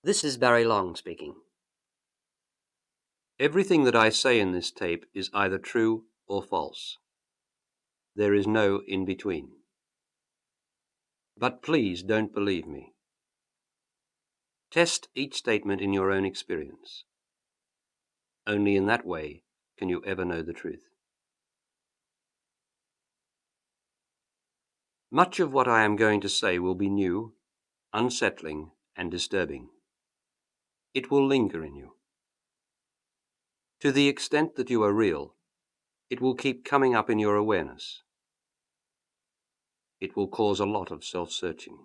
This is Barry Long speaking. Everything that I say in this tape is either true or false. There is no in between. But please don't believe me. Test each statement in your own experience. Only in that way can you ever know the truth. Much of what I am going to say will be new, unsettling, and disturbing. It will linger in you. To the extent that you are real, it will keep coming up in your awareness. It will cause a lot of self-searching.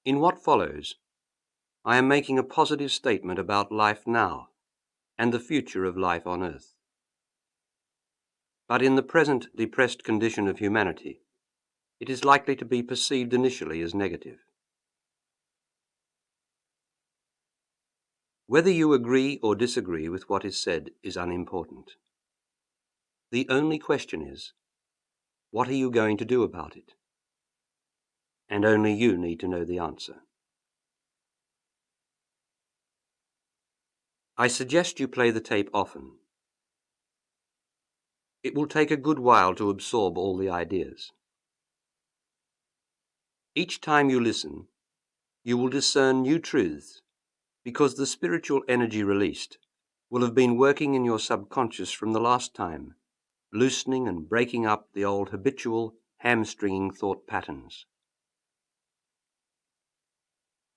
In what follows, I am making a positive statement about life now and the future of life on Earth. But in the present depressed condition of humanity, it is likely to be perceived initially as negative. Whether you agree or disagree with what is said is unimportant. The only question is, what are you going to do about it? And only you need to know the answer. I suggest you play the tape often. It will take a good while to absorb all the ideas. Each time you listen, you will discern new truths, because the spiritual energy released will have been working in your subconscious from the last time, loosening and breaking up the old habitual, hamstringing thought patterns.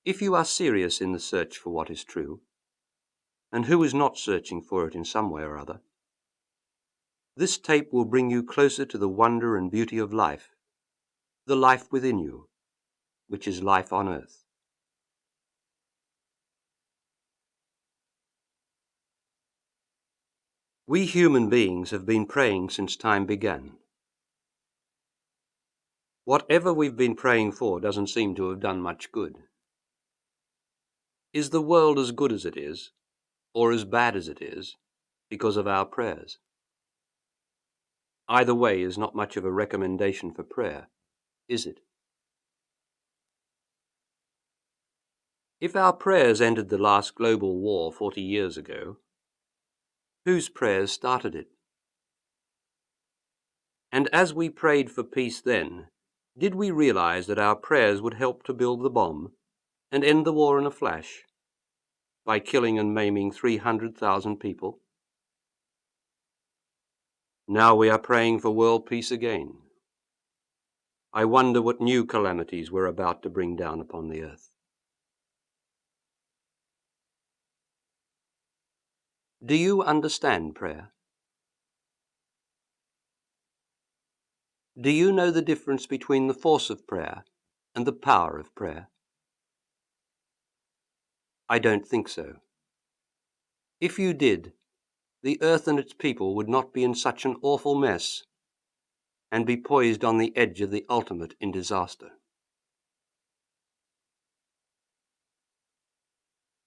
If you are serious in the search for what is true, and who is not searching for it in some way or other, this tape will bring you closer to the wonder and beauty of life, the life within you, which is life on Earth. We human beings have been praying since time began. Whatever we've been praying for doesn't seem to have done much good. Is the world as good as it is, or as bad as it is, because of our prayers? Either way is not much of a recommendation for prayer, is it? If our prayers ended the last global war 40 years ago, whose prayers started it? And as we prayed for peace then, did we realize that our prayers would help to build the bomb and end the war in a flash by killing and maiming 300,000 people? Now we are praying for world peace again. I wonder what new calamities we're about to bring down upon the earth. Do you understand prayer? Do you know the difference between the force of prayer and the power of prayer? I don't think so. If you did, the earth and its people would not be in such an awful mess and be poised on the edge of the ultimate in disaster.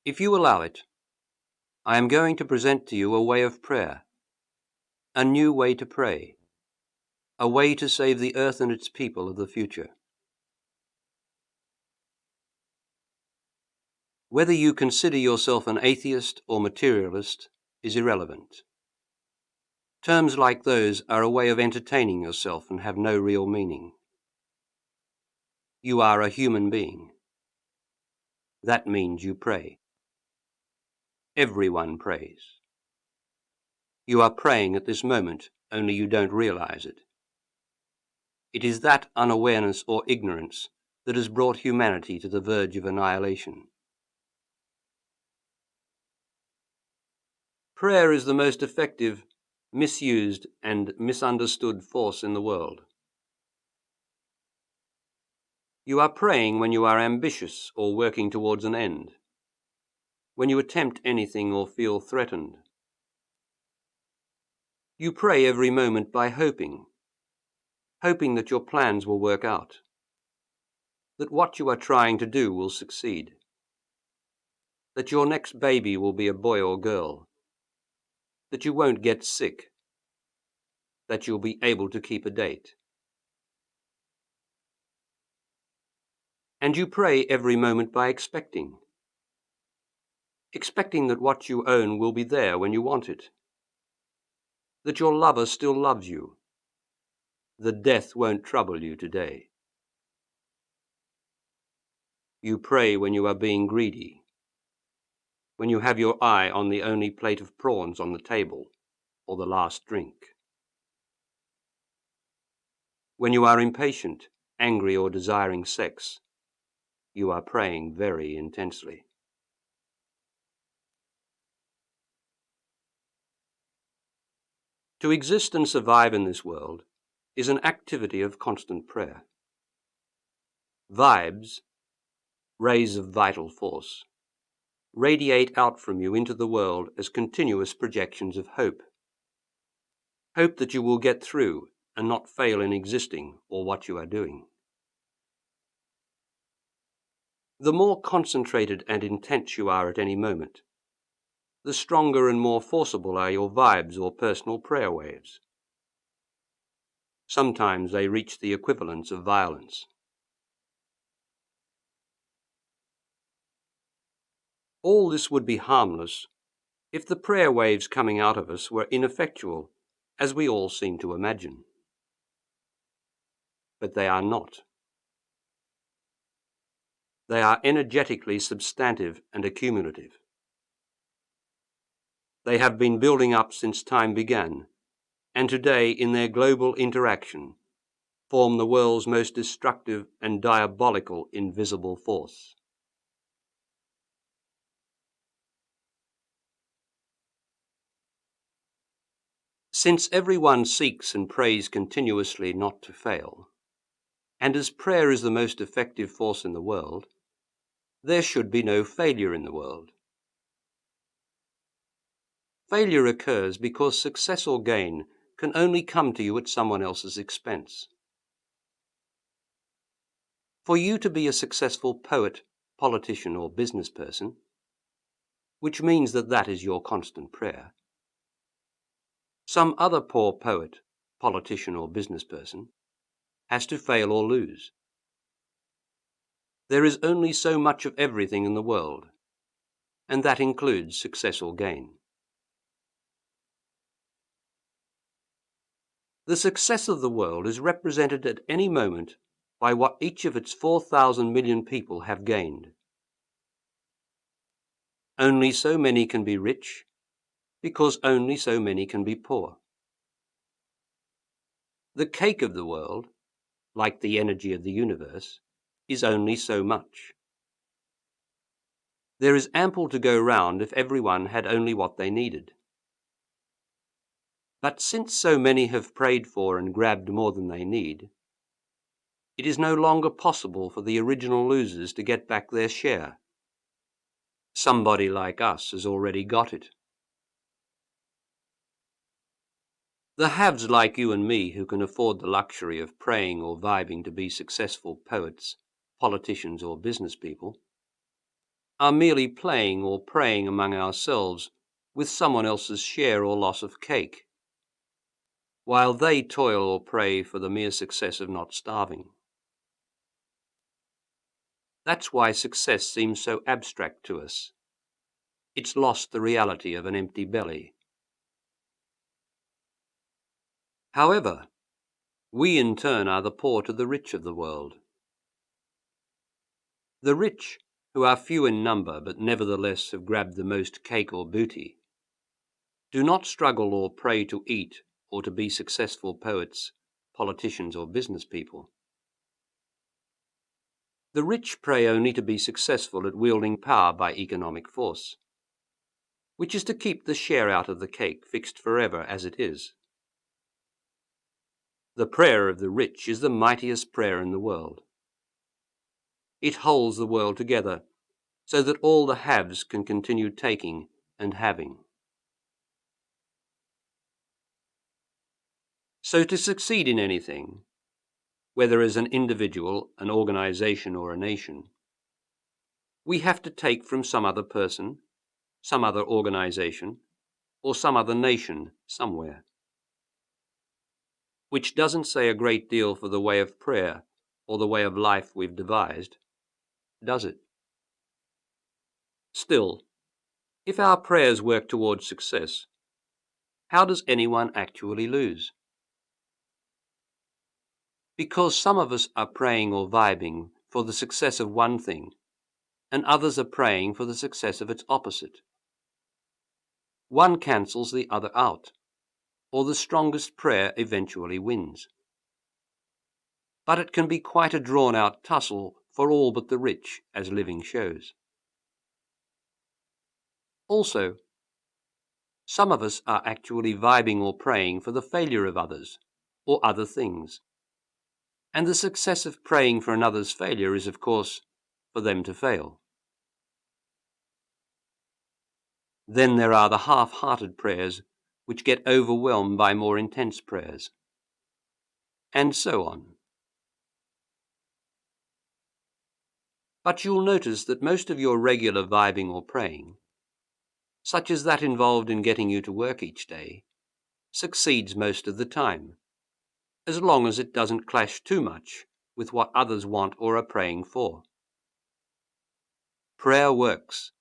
If you allow it, I am going to present to you a way of prayer, a new way to pray, a way to save the earth and its people of the future. Whether you consider yourself an atheist or materialist is irrelevant. Terms like those are a way of entertaining yourself and have no real meaning. You are a human being. That means you pray. Everyone prays. You are praying at this moment, only you don't realize it. It is that unawareness or ignorance that has brought humanity to the verge of annihilation. Prayer is the most effective, misused, and misunderstood force in the world. You are praying when you are ambitious or working towards an end, when you attempt anything or feel threatened. You pray every moment by hoping that your plans will work out, that what you are trying to do will succeed, that your next baby will be a boy or girl, that you won't get sick, that you'll be able to keep a date. And you pray every moment by expecting that what you own will be there when you want it, that your lover still loves you, that death won't trouble you today. You pray when you are being greedy, when you have your eye on the only plate of prawns on the table or the last drink. When you are impatient, angry, or desiring sex, you are praying very intensely. To exist and survive in this world is an activity of constant prayer. Vibes, rays of vital force, radiate out from you into the world as continuous projections of hope. Hope that you will get through and not fail in existing or what you are doing. The more concentrated and intense you are at any moment, the stronger and more forcible are your vibes or personal prayer waves. Sometimes they reach the equivalence of violence. All this would be harmless if the prayer waves coming out of us were ineffectual, as we all seem to imagine. But they are not. They are energetically substantive and accumulative. They have been building up since time began, and today, in their global interaction, form the world's most destructive and diabolical invisible force. Since everyone seeks and prays continuously not to fail, and as prayer is the most effective force in the world, there should be no failure in the world. Failure occurs because success or gain can only come to you at someone else's expense. For you to be a successful poet, politician, or business person, which means that is your constant prayer, some other poor poet, politician, or business person has to fail or lose. There is only so much of everything in the world, and that includes success or gain. The success of the world is represented at any moment by what each of its 4,000 million people have gained. Only so many can be rich, because only so many can be poor. The cake of the world, like the energy of the universe, is only so much. There is ample to go round if everyone had only what they needed. But since so many have prayed for and grabbed more than they need, it is no longer possible for the original losers to get back their share. Somebody like us has already got it. The haves like you and me who can afford the luxury of praying or vibing to be successful poets, politicians, or business people, are merely playing or praying among ourselves with someone else's share or loss of cake, while they toil or pray for the mere success of not starving. That's why success seems so abstract to us. It's lost the reality of an empty belly. However, we in turn are the poor to the rich of the world. The rich, who are few in number but nevertheless have grabbed the most cake or booty, do not struggle or pray to eat or to be successful poets, politicians, or business people. The rich pray only to be successful at wielding power by economic force, which is to keep the share out of the cake fixed forever as it is. The prayer of the rich is the mightiest prayer in the world. It holds the world together so that all the haves can continue taking and having. So to succeed in anything, whether as an individual, an organization, or a nation, we have to take from some other person, some other organization, or some other nation somewhere. Which doesn't say a great deal for the way of prayer or the way of life we've devised, does it? Still, if our prayers work towards success, how does anyone actually lose? Because some of us are praying or vibing for the success of one thing, and others are praying for the success of its opposite. One cancels the other out, or the strongest prayer eventually wins. But it can be quite a drawn-out tussle for all but the rich, as living shows. Also, some of us are actually vibing or praying for the failure of others, or other things. And the success of praying for another's failure is, of course, for them to fail. Then there are the half-hearted prayers which get overwhelmed by more intense prayers. And so on. But you'll notice that most of your regular vibing or praying, such as that involved in getting you to work each day, succeeds most of the time, as long as it doesn't clash too much with what others want or are praying for. Prayer works,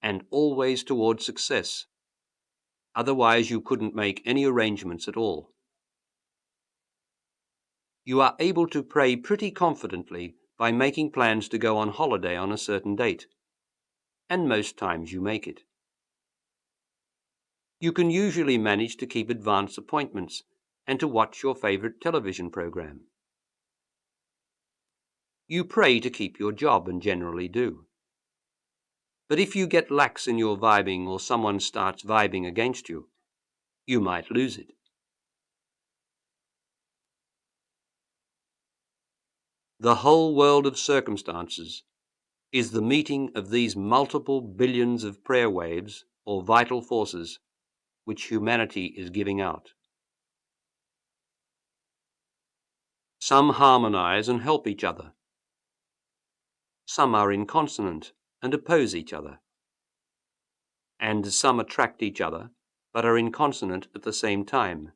and always towards success. Otherwise you couldn't make any arrangements at all. You are able to pray pretty confidently by making plans to go on holiday on a certain date, and most times you make it. You can usually manage to keep advance appointments and to watch your favorite television program. You pray to keep your job, and generally do. But if you get lax in your vibing or someone starts vibing against you, you might lose it. The whole world of circumstances is the meeting of these multiple billions of prayer waves or vital forces which humanity is giving out. Some harmonize and help each other. Some are inconsonant and oppose each other. And some attract each other but are inconsonant at the same time.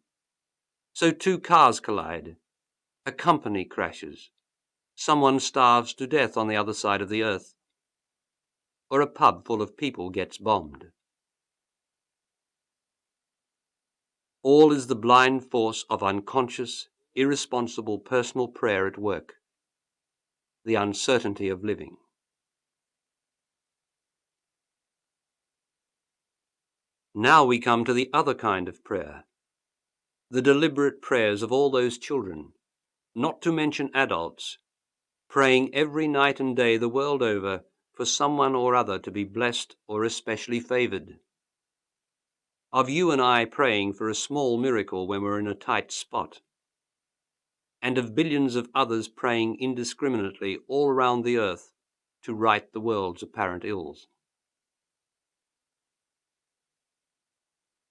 So two cars collide, a company crashes, someone starves to death on the other side of the earth, or a pub full of people gets bombed. All is the blind force of unconscious, irresponsible personal prayer at work, the uncertainty of living. Now we come to the other kind of prayer, the deliberate prayers of all those children, not to mention adults, praying every night and day the world over for someone or other to be blessed or especially favored. Of you and I praying for a small miracle when we're in a tight spot. And of billions of others praying indiscriminately all around the earth to right the world's apparent ills.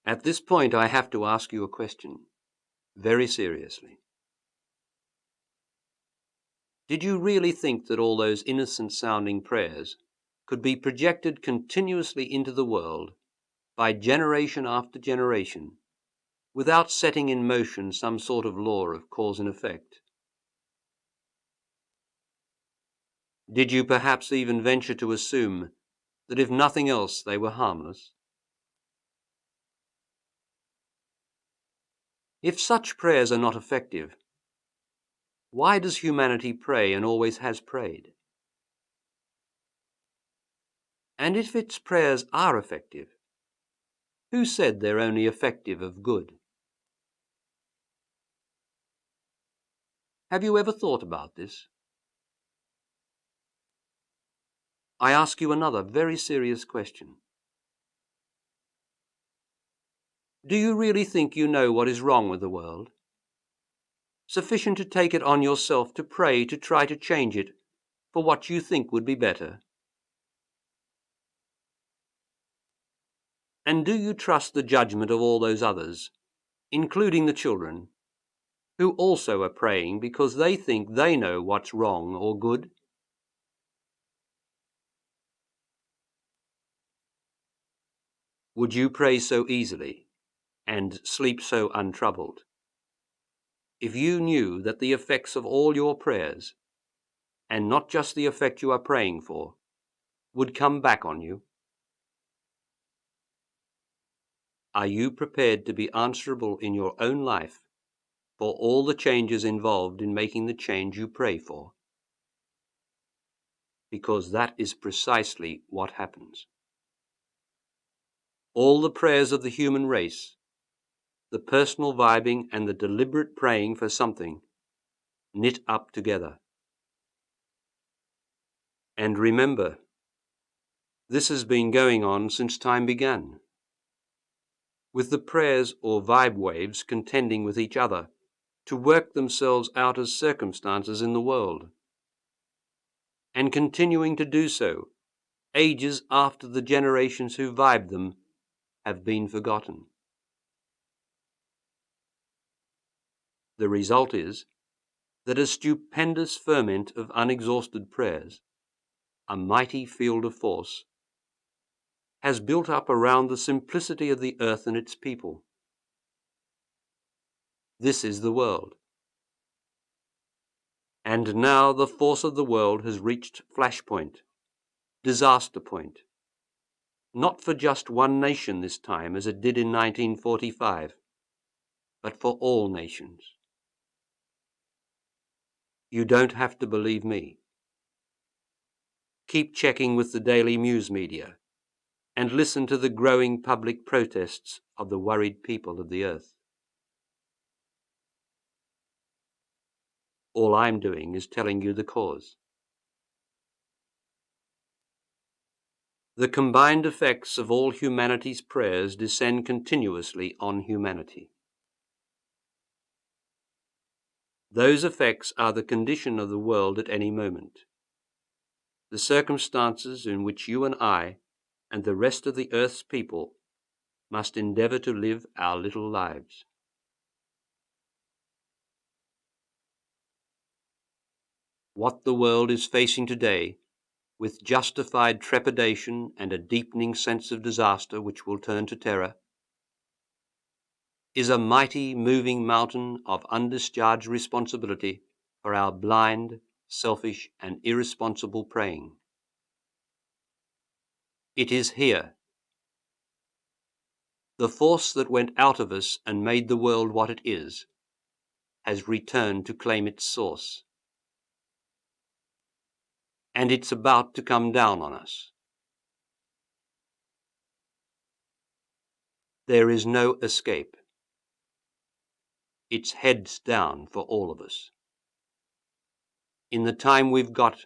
At this point I have to ask you a question, very seriously. Did you really think that all those innocent-sounding prayers could be projected continuously into the world by generation after generation without setting in motion some sort of law of cause and effect? Did you perhaps even venture to assume that if nothing else they were harmless? If such prayers are not effective, why does humanity pray and always has prayed? And if its prayers are effective, who said they're only effective of good? Have you ever thought about this? I ask you another very serious question. Do you really think you know what is wrong with the world? Sufficient to take it on yourself to pray to try to change it for what you think would be better? And do you trust the judgment of all those others, including the children, who also are praying because they think they know what's wrong or good? Would you pray so easily and sleep so untroubled if you knew that the effects of all your prayers and not just the effect you are praying for, would come back on you? Are you prepared to be answerable in your own life for all the changes involved in making the change you pray for? Because that is precisely what happens. All the prayers of the human race, the personal vibing and the deliberate praying for something, knit up together. And remember, this has been going on since time began, with the prayers or vibe waves contending with each other to work themselves out as circumstances in the world, and continuing to do so ages after the generations who vibed them have been forgotten. The result is that a stupendous ferment of unexhausted prayers, a mighty field of force, has built up around the simplicity of the earth and its people. This is the world. And now the force of the world has reached flashpoint, disaster point, not for just one nation this time as it did in 1945, but for all nations. You don't have to believe me. Keep checking with the daily news media and listen to the growing public protests of the worried people of the earth. All I'm doing is telling you the cause. The combined effects of all humanity's prayers descend continuously on humanity. Those effects are the condition of the world at any moment, the circumstances in which you and I and the rest of the earth's people must endeavor to live our little lives. What the world is facing today, with justified trepidation and a deepening sense of disaster which will turn to terror, is a mighty moving mountain of undischarged responsibility for our blind, selfish, and irresponsible praying. It is here. The force that went out of us and made the world what it is has returned to claim its source. And it's about to come down on us. There is no escape. It's heads down for all of us. In the time we've got,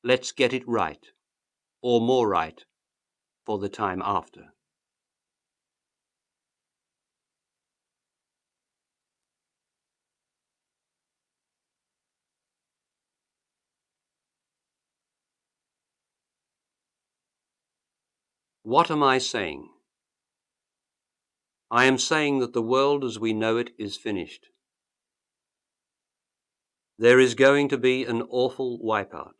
let's get it right, or more right, for the time after. What am I saying? I am saying that the world as we know it is finished. There is going to be an awful wipeout.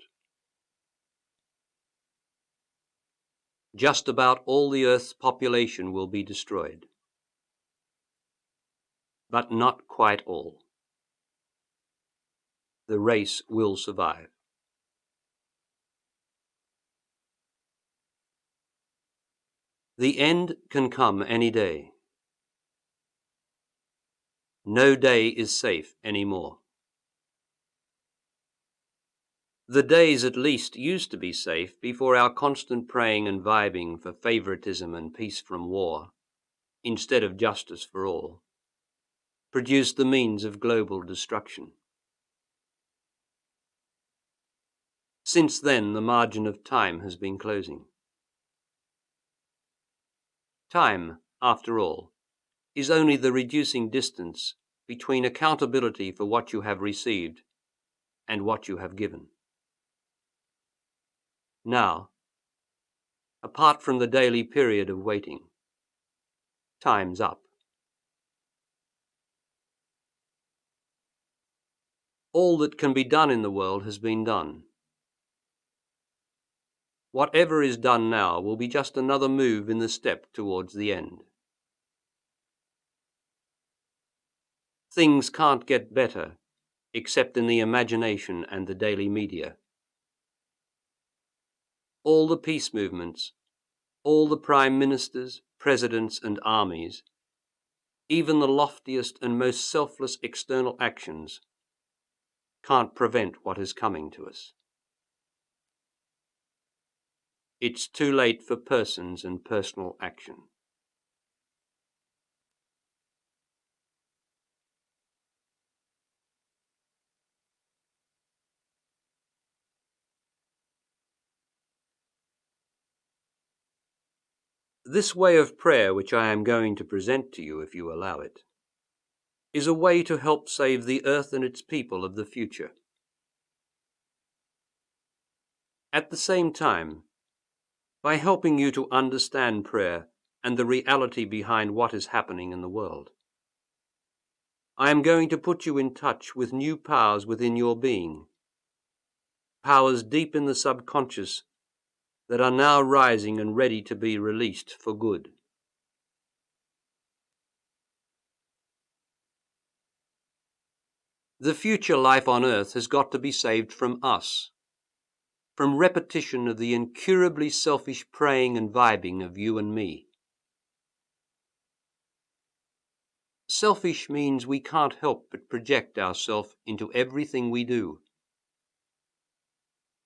Just about all the Earth's population will be destroyed. But not quite all. The race will survive. The end can come any day. No day is safe anymore. The days at least used to be safe before our constant praying and vibing for favoritism and peace from war, instead of justice for all, produced the means of global destruction. Since then, the margin of time has been closing. Time, after all, is only the reducing distance between accountability for what you have received and what you have given. Now, apart from the daily period of waiting, time's up. All that can be done in the world has been done. Whatever is done now will be just another move in the step towards the end. Things can't get better except in the imagination and the daily media. All the peace movements, all the prime ministers, presidents, and armies, even the loftiest and most selfless external actions, can't prevent what is coming to us. It's too late for persons and personal action. This way of prayer, which I am going to present to you if you allow it, is a way to help save the earth and its people of the future. At the same time, by helping you to understand prayer and the reality behind what is happening in the world, I am going to put you in touch with new powers within your being, powers deep in the subconscious that are now rising and ready to be released for good. The future life on Earth has got to be saved from us, from repetition of the incurably selfish praying and vibing of you and me. Selfish means we can't help but project ourselves into everything we do.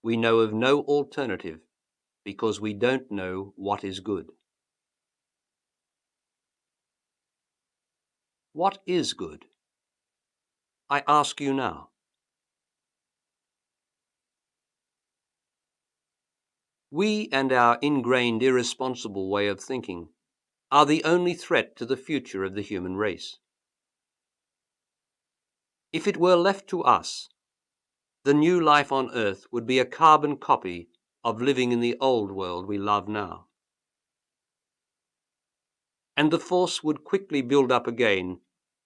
We know of no alternative because we don't know what is good. What is good? I ask you now. We and our ingrained irresponsible way of thinking are the only threat to the future of the human race. If it were left to us, the new life on Earth would be a carbon copy of living in the old world we love now. And the force would quickly build up again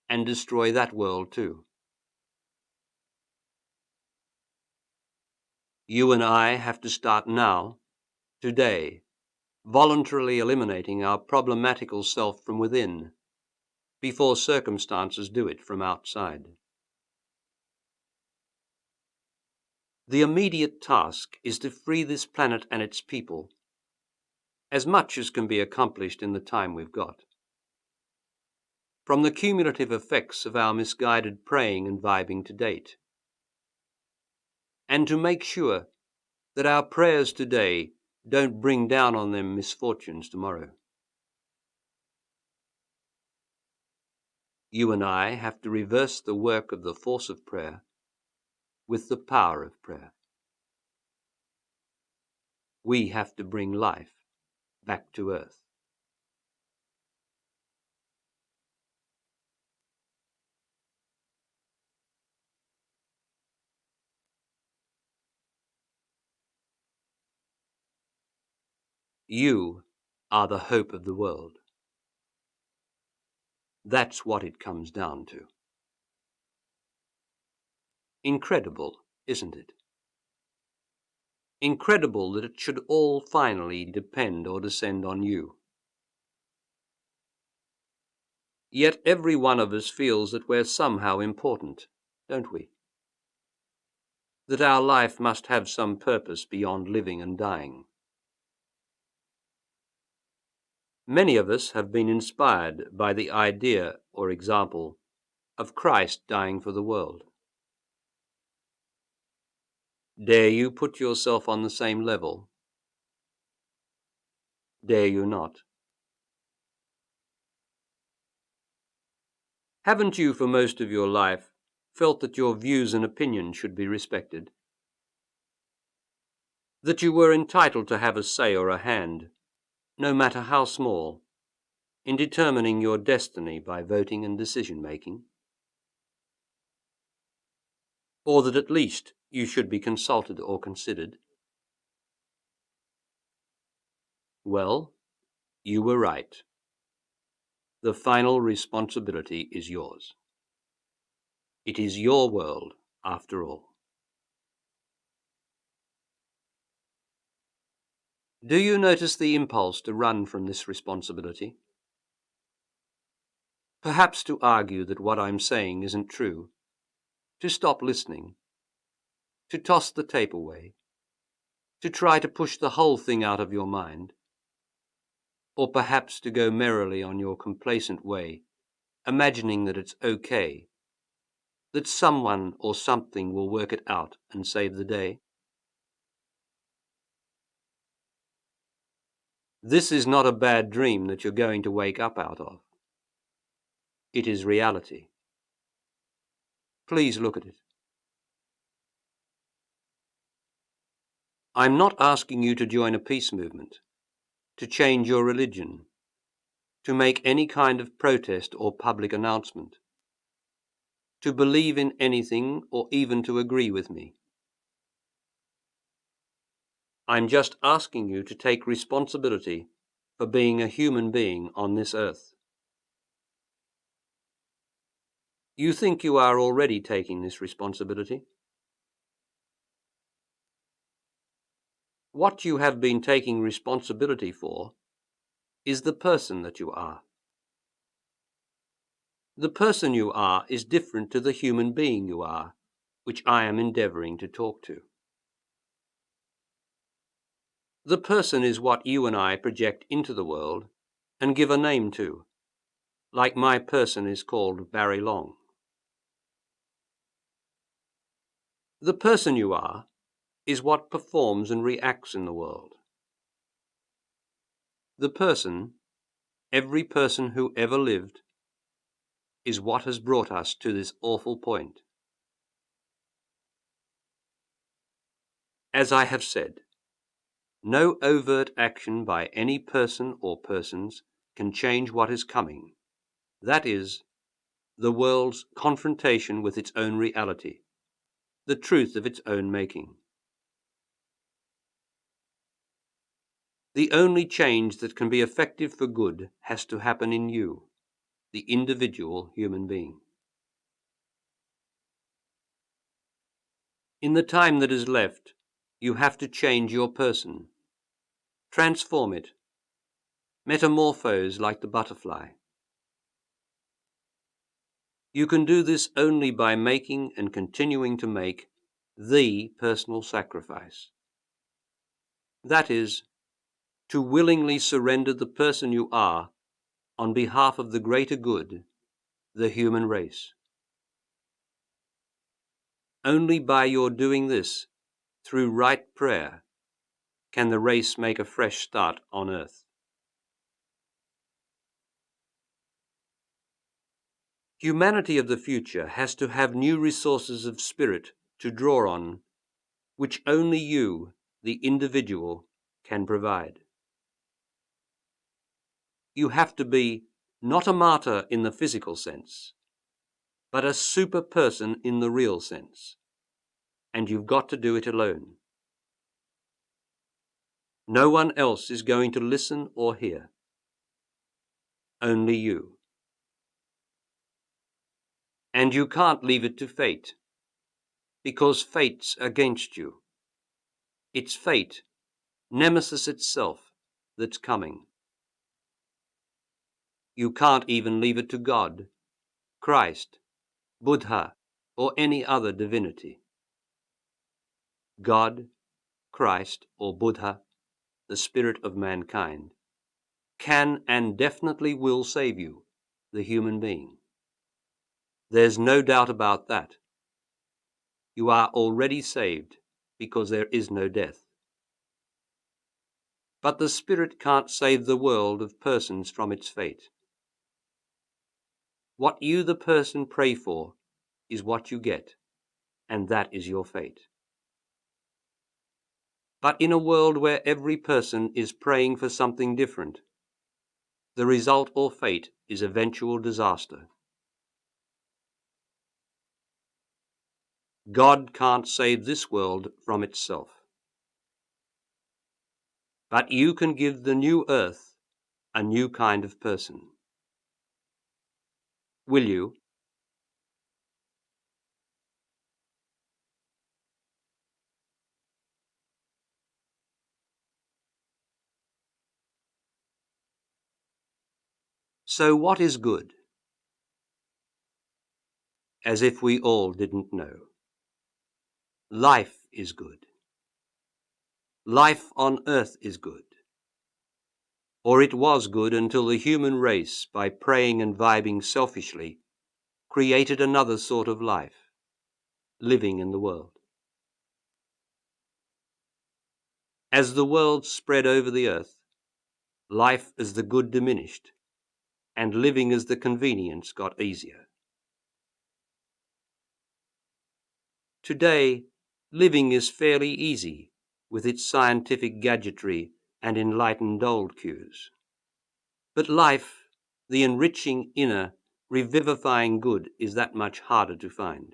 and destroy that world too. You and I have to start now, today, voluntarily eliminating our problematical self from within, before circumstances do it from outside. The immediate task is to free this planet and its people, as much as can be accomplished in the time we've got, from the cumulative effects of our misguided praying and vibing to date, and to make sure that our prayers today don't bring down on them misfortunes tomorrow. You and I have to reverse the work of the force of prayer with the power of prayer. We have to bring life back to Earth. You are the hope of the world. That's what it comes down to. Incredible, isn't it? Incredible that it should all finally depend or descend on you. Yet every one of us feels that we're somehow important, don't we? That our life must have some purpose beyond living and dying. Many of us have been inspired by the idea or example of Christ dying for the world. Dare you put yourself on the same level? Dare you not? Haven't you for most of your life felt that your views and opinions should be respected? That you were entitled to have a say or a hand, no matter how small, in determining your destiny by voting and decision-making? Or that at least you should be consulted or considered? Well, you were right. The final responsibility is yours. It is your world, after all. Do you notice the impulse to run from this responsibility? Perhaps to argue that what I'm saying isn't true, to stop listening, to toss the tape away, to try to push the whole thing out of your mind, or perhaps to go merrily on your complacent way, imagining that it's okay, that someone or something will work it out and save the day? This is not a bad dream that you're going to wake up out of. It is reality. Please look at it. I'm not asking you to join a peace movement, to change your religion, to make any kind of protest or public announcement, to believe in anything or even to agree with me. I'm just asking you to take responsibility for being a human being on this earth. You think you are already taking this responsibility? What you have been taking responsibility for is the person that you are. The person you are is different to the human being you are, which I am endeavoring to talk to. The person is what you and I project into the world and give a name to, like my person is called Barry Long. The person you are is what performs and reacts in the world. The person, every person who ever lived, is what has brought us to this awful point. As I have said, no overt action by any person or persons can change what is coming. That is, the world's confrontation with its own reality, the truth of its own making. The only change that can be effective for good has to happen in you, the individual human being. In the time that is left, you have to change your person, transform it, metamorphose like the butterfly. You can do this only by making and continuing to make the personal sacrifice. That is, to willingly surrender the person you are on behalf of the greater good, the human race. Only by your doing this, through right prayer, can the race make a fresh start on earth. Humanity of the future has to have new resources of spirit to draw on, which only you, the individual, can provide. You have to be not a martyr in the physical sense, but a super person in the real sense, and you've got to do it alone. No one else is going to listen or hear. Only you. And you can't leave it to fate, because fate's against you. It's fate, Nemesis itself, that's coming. You can't even leave it to God, Christ, Buddha, or any other divinity. God, Christ, or Buddha, the spirit of mankind, can and definitely will save you, the human being. There's no doubt about that. You are already saved because there is no death. But the spirit can't save the world of persons from its fate. What you, the person, pray for is what you get, and that is your fate. But in a world where every person is praying for something different, the result or fate is eventual disaster. God can't save this world from itself. But you can give the new earth a new kind of person. Will you? So what is good? as if we all didn't know. Life is good. Life on earth is good. Or it was good until the human race, by praying and vibing selfishly, created another sort of life, living in the world. As the world spread over the earth, life as the good diminished, and living as the convenience got easier. Today, living is fairly easy with its scientific gadgetry and enlightened old cues. But life, the enriching inner, revivifying good, is that much harder to find.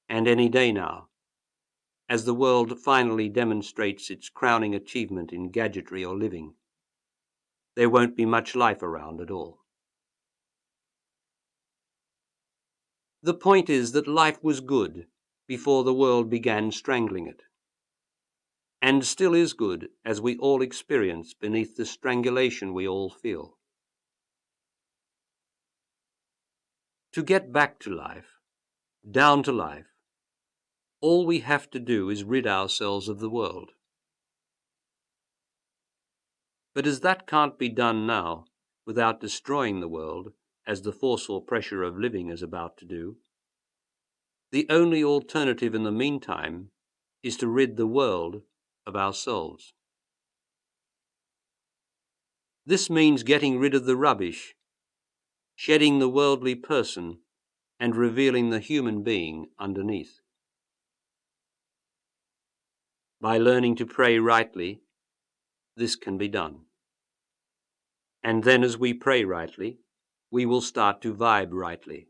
And any day now, as the world finally demonstrates its crowning achievement in gadgetry or living, there won't be much life around at all. The point is that life was good before the world began strangling it, and still is good as we all experience beneath the strangulation we all feel. To get back to life, down to life, all we have to do is rid ourselves of the world. But as that can't be done now without destroying the world, as the force or pressure of living is about to do, the only alternative in the meantime is to rid the world of ourselves. This means getting rid of the rubbish, shedding the worldly person, and revealing the human being underneath. By learning to pray rightly, this can be done. And then as we pray rightly, we will start to vibe rightly,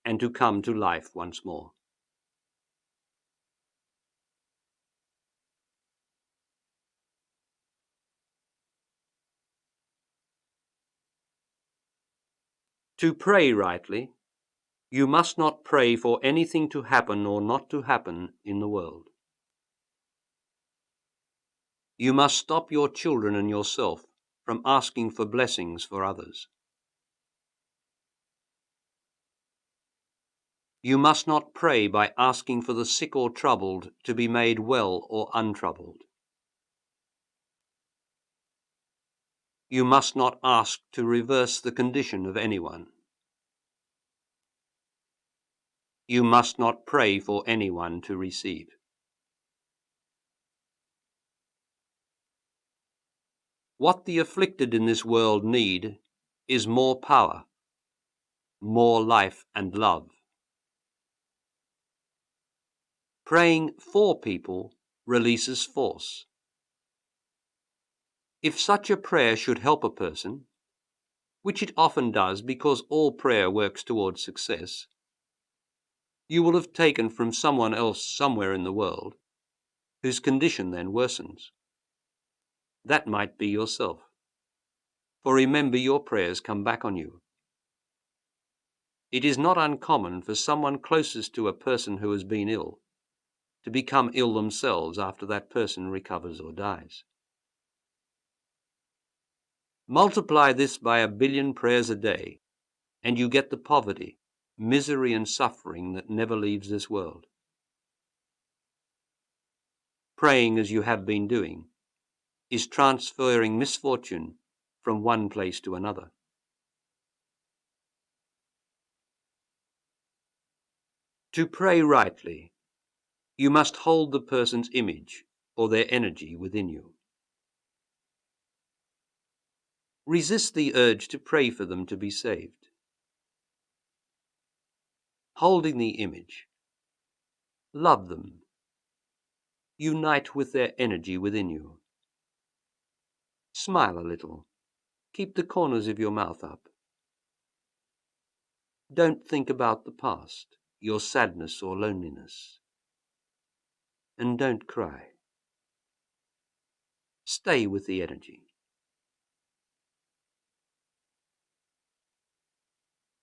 and to come to life once more. To pray rightly, you must not pray for anything to happen or not to happen in the world. You must stop your children and yourself from asking for blessings for others. You must not pray by asking for the sick or troubled to be made well or untroubled. You must not ask to reverse the condition of anyone. You must not pray for anyone to receive. What the afflicted in this world need is more power, more life and love. Praying for people releases force. If such a prayer should help a person, which it often does because all prayer works towards success, you will have taken from someone else somewhere in the world, whose condition then worsens. That might be yourself. For remember, your prayers come back on you. It is not uncommon for someone closest to a person who has been ill to become ill themselves after that person recovers or dies. Multiply this by 1 billion prayers a day, and you get the poverty, misery and suffering that never leaves this world. Praying as you have been doing is transferring misfortune from one place to another. To pray rightly, you must hold the person's image or their energy within you. Resist the urge to pray for them to be saved. Holding the image, love them. Unite with their energy within you. Smile a little. Keep the corners of your mouth up. Don't think about the past, your sadness or loneliness. And don't cry. Stay with the energy.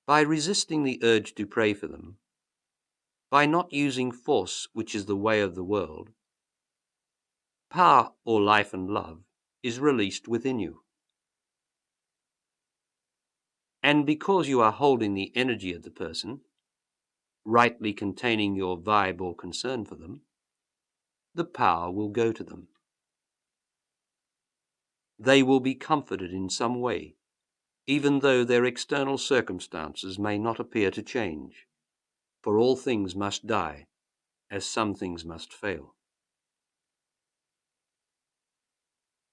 By resisting the urge to pray for them, by not using force, which is the way of the world, power or life and love is released within you. And because you are holding the energy of the person, rightly containing your vibe or concern for them, the power will go to them. They will be comforted in some way, even though their external circumstances may not appear to change, for all things must die, as some things must fail.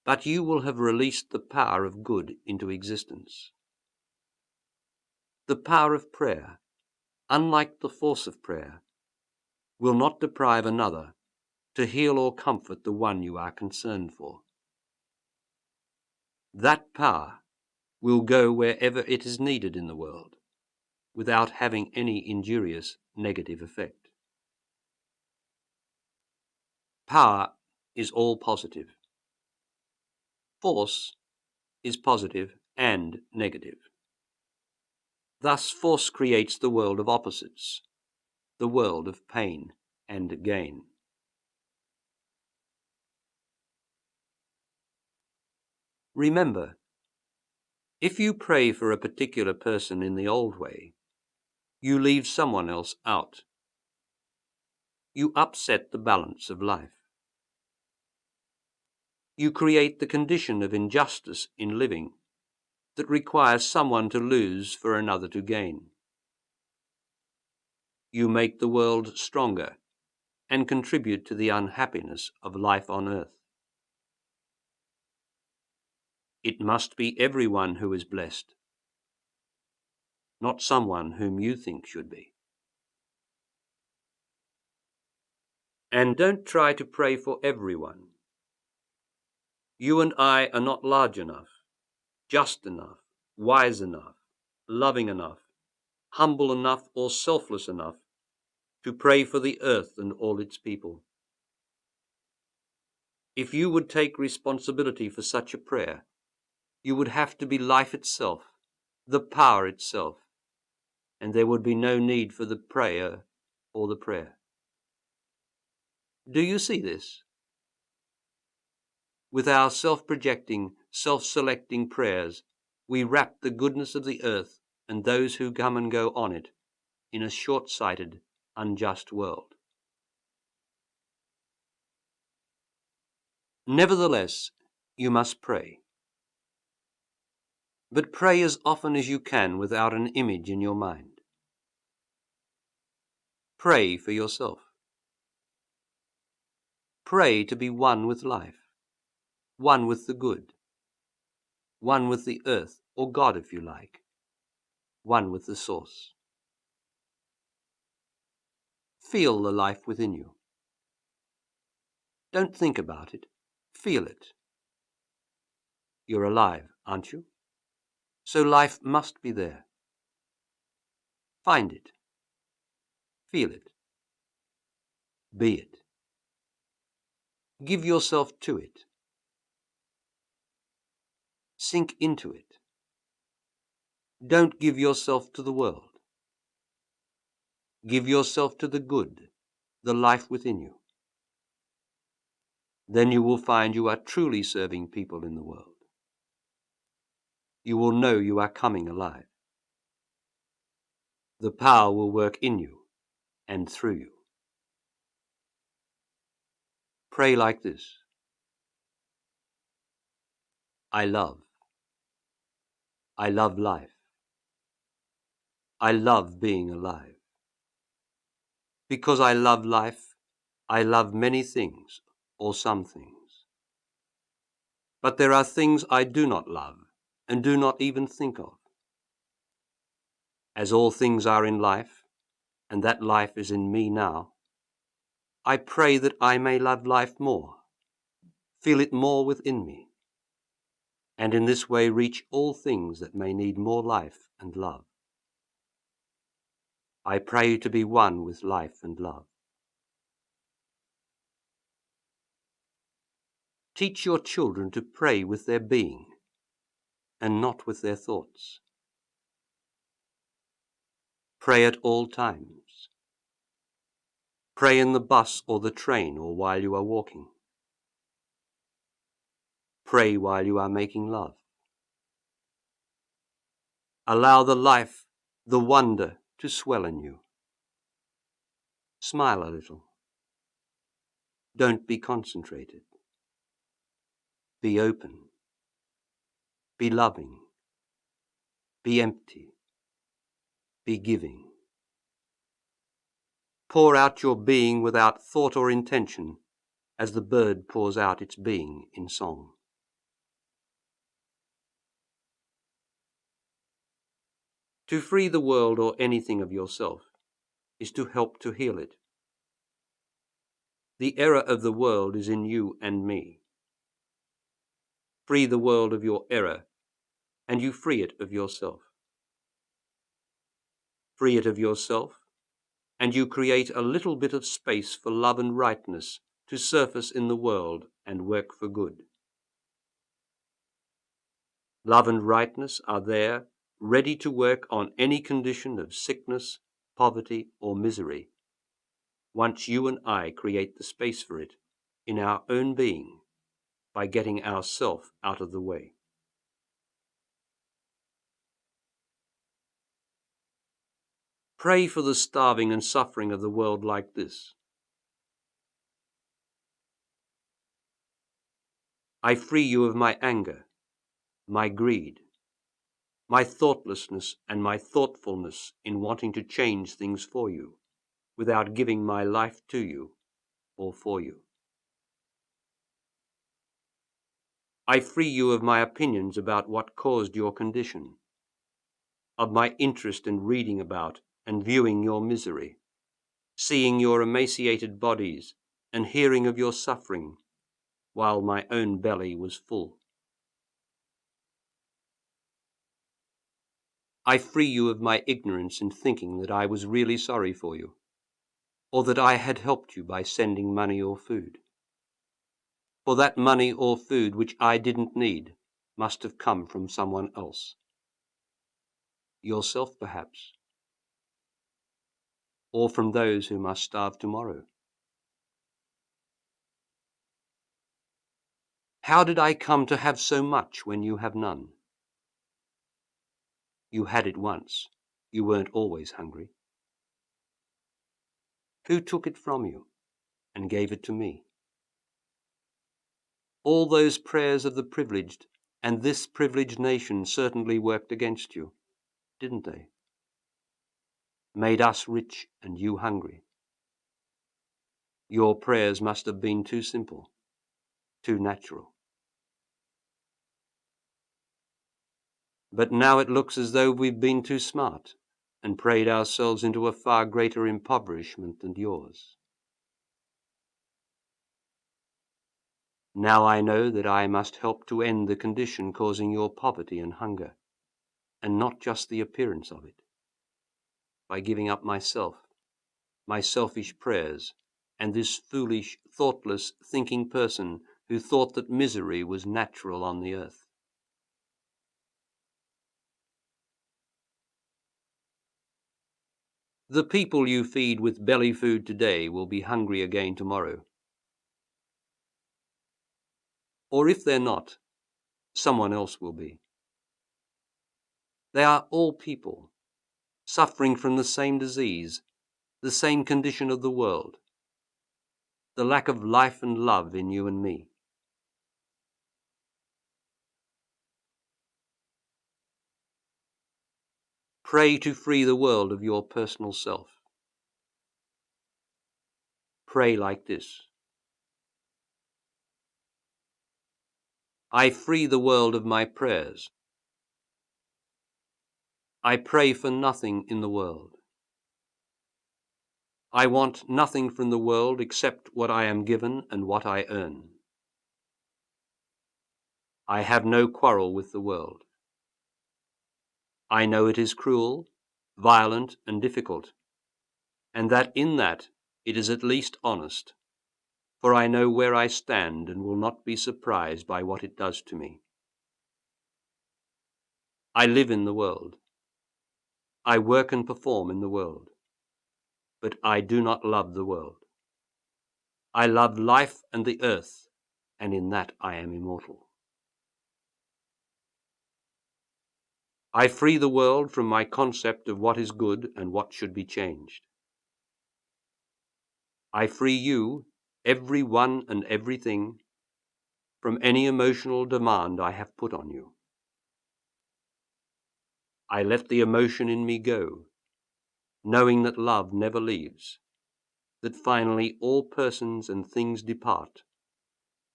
But you will have released the power of good into existence. The power of prayer, unlike the force of prayer, will not deprive another to heal or comfort the one you are concerned for. That power will go wherever it is needed in the world, without having any injurious negative effect. Power is all positive. Force is positive and negative. Thus force creates the world of opposites, the world of pain and gain. Remember, if you pray for a particular person in the old way, you leave someone else out. You upset the balance of life. You create the condition of injustice in living that requires someone to lose for another to gain. You make the world stronger and contribute to the unhappiness of life on earth. It must be everyone who is blessed, not someone whom you think should be. And don't try to pray for everyone. You and I are not large enough, just enough, wise enough, loving enough, humble enough, or selfless enough to pray for the earth and all its people. If you would take responsibility for such a prayer, you would have to be life itself, the power itself, and there would be no need for the prayer or the prayer. Do you see this? With our self-projecting, self-selecting prayers, we wrap the goodness of the earth and those who come and go on it in a short-sighted, unjust world. Nevertheless, you must pray. But pray as often as you can without an image in your mind. Pray for yourself. Pray to be one with life, one with the good, one with the earth, or God if you like, one with the source. Feel the life within you. Don't think about it. Feel it. You're alive, aren't you? So life must be there. Find it. Feel it. Be it. Give yourself to it. Sink into it. Don't give yourself to the world. Give yourself to the good, the life within you. Then you will find you are truly serving people in the world. You will know you are coming alive. The power will work in you and through you. Pray like this. I love. I love life. I love being alive. Because I love life, I love many things, or some things. But there are things I do not love, and do not even think of. As all things are in life, and that life is in me now, I pray that I may love life more, feel it more within me, and in this way reach all things that may need more life and love. I pray to be one with life and love. Teach your children to pray with their being, and not with their thoughts. Pray at all times. Pray in the bus or the train or while you are walking. Pray while you are making love. Allow the life, the wonder to swell in you. Smile a little. Don't be concentrated. Be open. Be loving. Be empty. Be giving. Pour out your being without thought or intention, as the bird pours out its being in song. To free the world or anything of yourself is to help to heal it. The error of the world is in you and me. Free the world of your error, and you free it of yourself. Free it of yourself, and you create a little bit of space for love and rightness to surface in the world and work for good. Love and rightness are there, ready to work on any condition of sickness, poverty, or misery, once you and I create the space for it in our own being by getting ourself out of the way. Pray for the starving and suffering of the world like this. I free you of my anger, my greed, my thoughtlessness and my thoughtfulness in wanting to change things for you, without giving my life to you or for you. I free you of my opinions about what caused your condition, of my interest in reading about and viewing your misery, seeing your emaciated bodies and hearing of your suffering, while my own belly was full. I free you of my ignorance in thinking that I was really sorry for you, or that I had helped you by sending money or food. For that money or food which I didn't need must have come from someone else. Yourself, perhaps, or from those who must starve tomorrow. How did I come to have so much when you have none? You had it once. You weren't always hungry. Who took it from you and gave it to me? All those prayers of the privileged and this privileged nation certainly worked against you, didn't they? Made us rich and you hungry. Your prayers must have been too simple, too natural. But now it looks as though we've been too smart and prayed ourselves into a far greater impoverishment than yours. Now I know that I must help to end the condition causing your poverty and hunger, and not just the appearance of it, by giving up myself, my selfish prayers, and this foolish, thoughtless, thinking person who thought that misery was natural on the earth. The people you feed with belly food today will be hungry again tomorrow. Or if they're not, someone else will be. They are all people, suffering from the same disease, the same condition of the world, the lack of life and love in you and me. Pray to free the world of your personal self. Pray like this. I free the world of my prayers. I pray for nothing in the world. I want nothing from the world except what I am given and what I earn. I have no quarrel with the world. I know it is cruel, violent, and difficult, and that in that it is at least honest, for I know where I stand and will not be surprised by what it does to me. I live in the world. I work and perform in the world, but I do not love the world. I love life and the earth, and in that I am immortal. I free the world from my concept of what is good and what should be changed. I free you, every one and everything, from any emotional demand I have put on you. I let the emotion in me go, knowing that love never leaves, that finally all persons and things depart,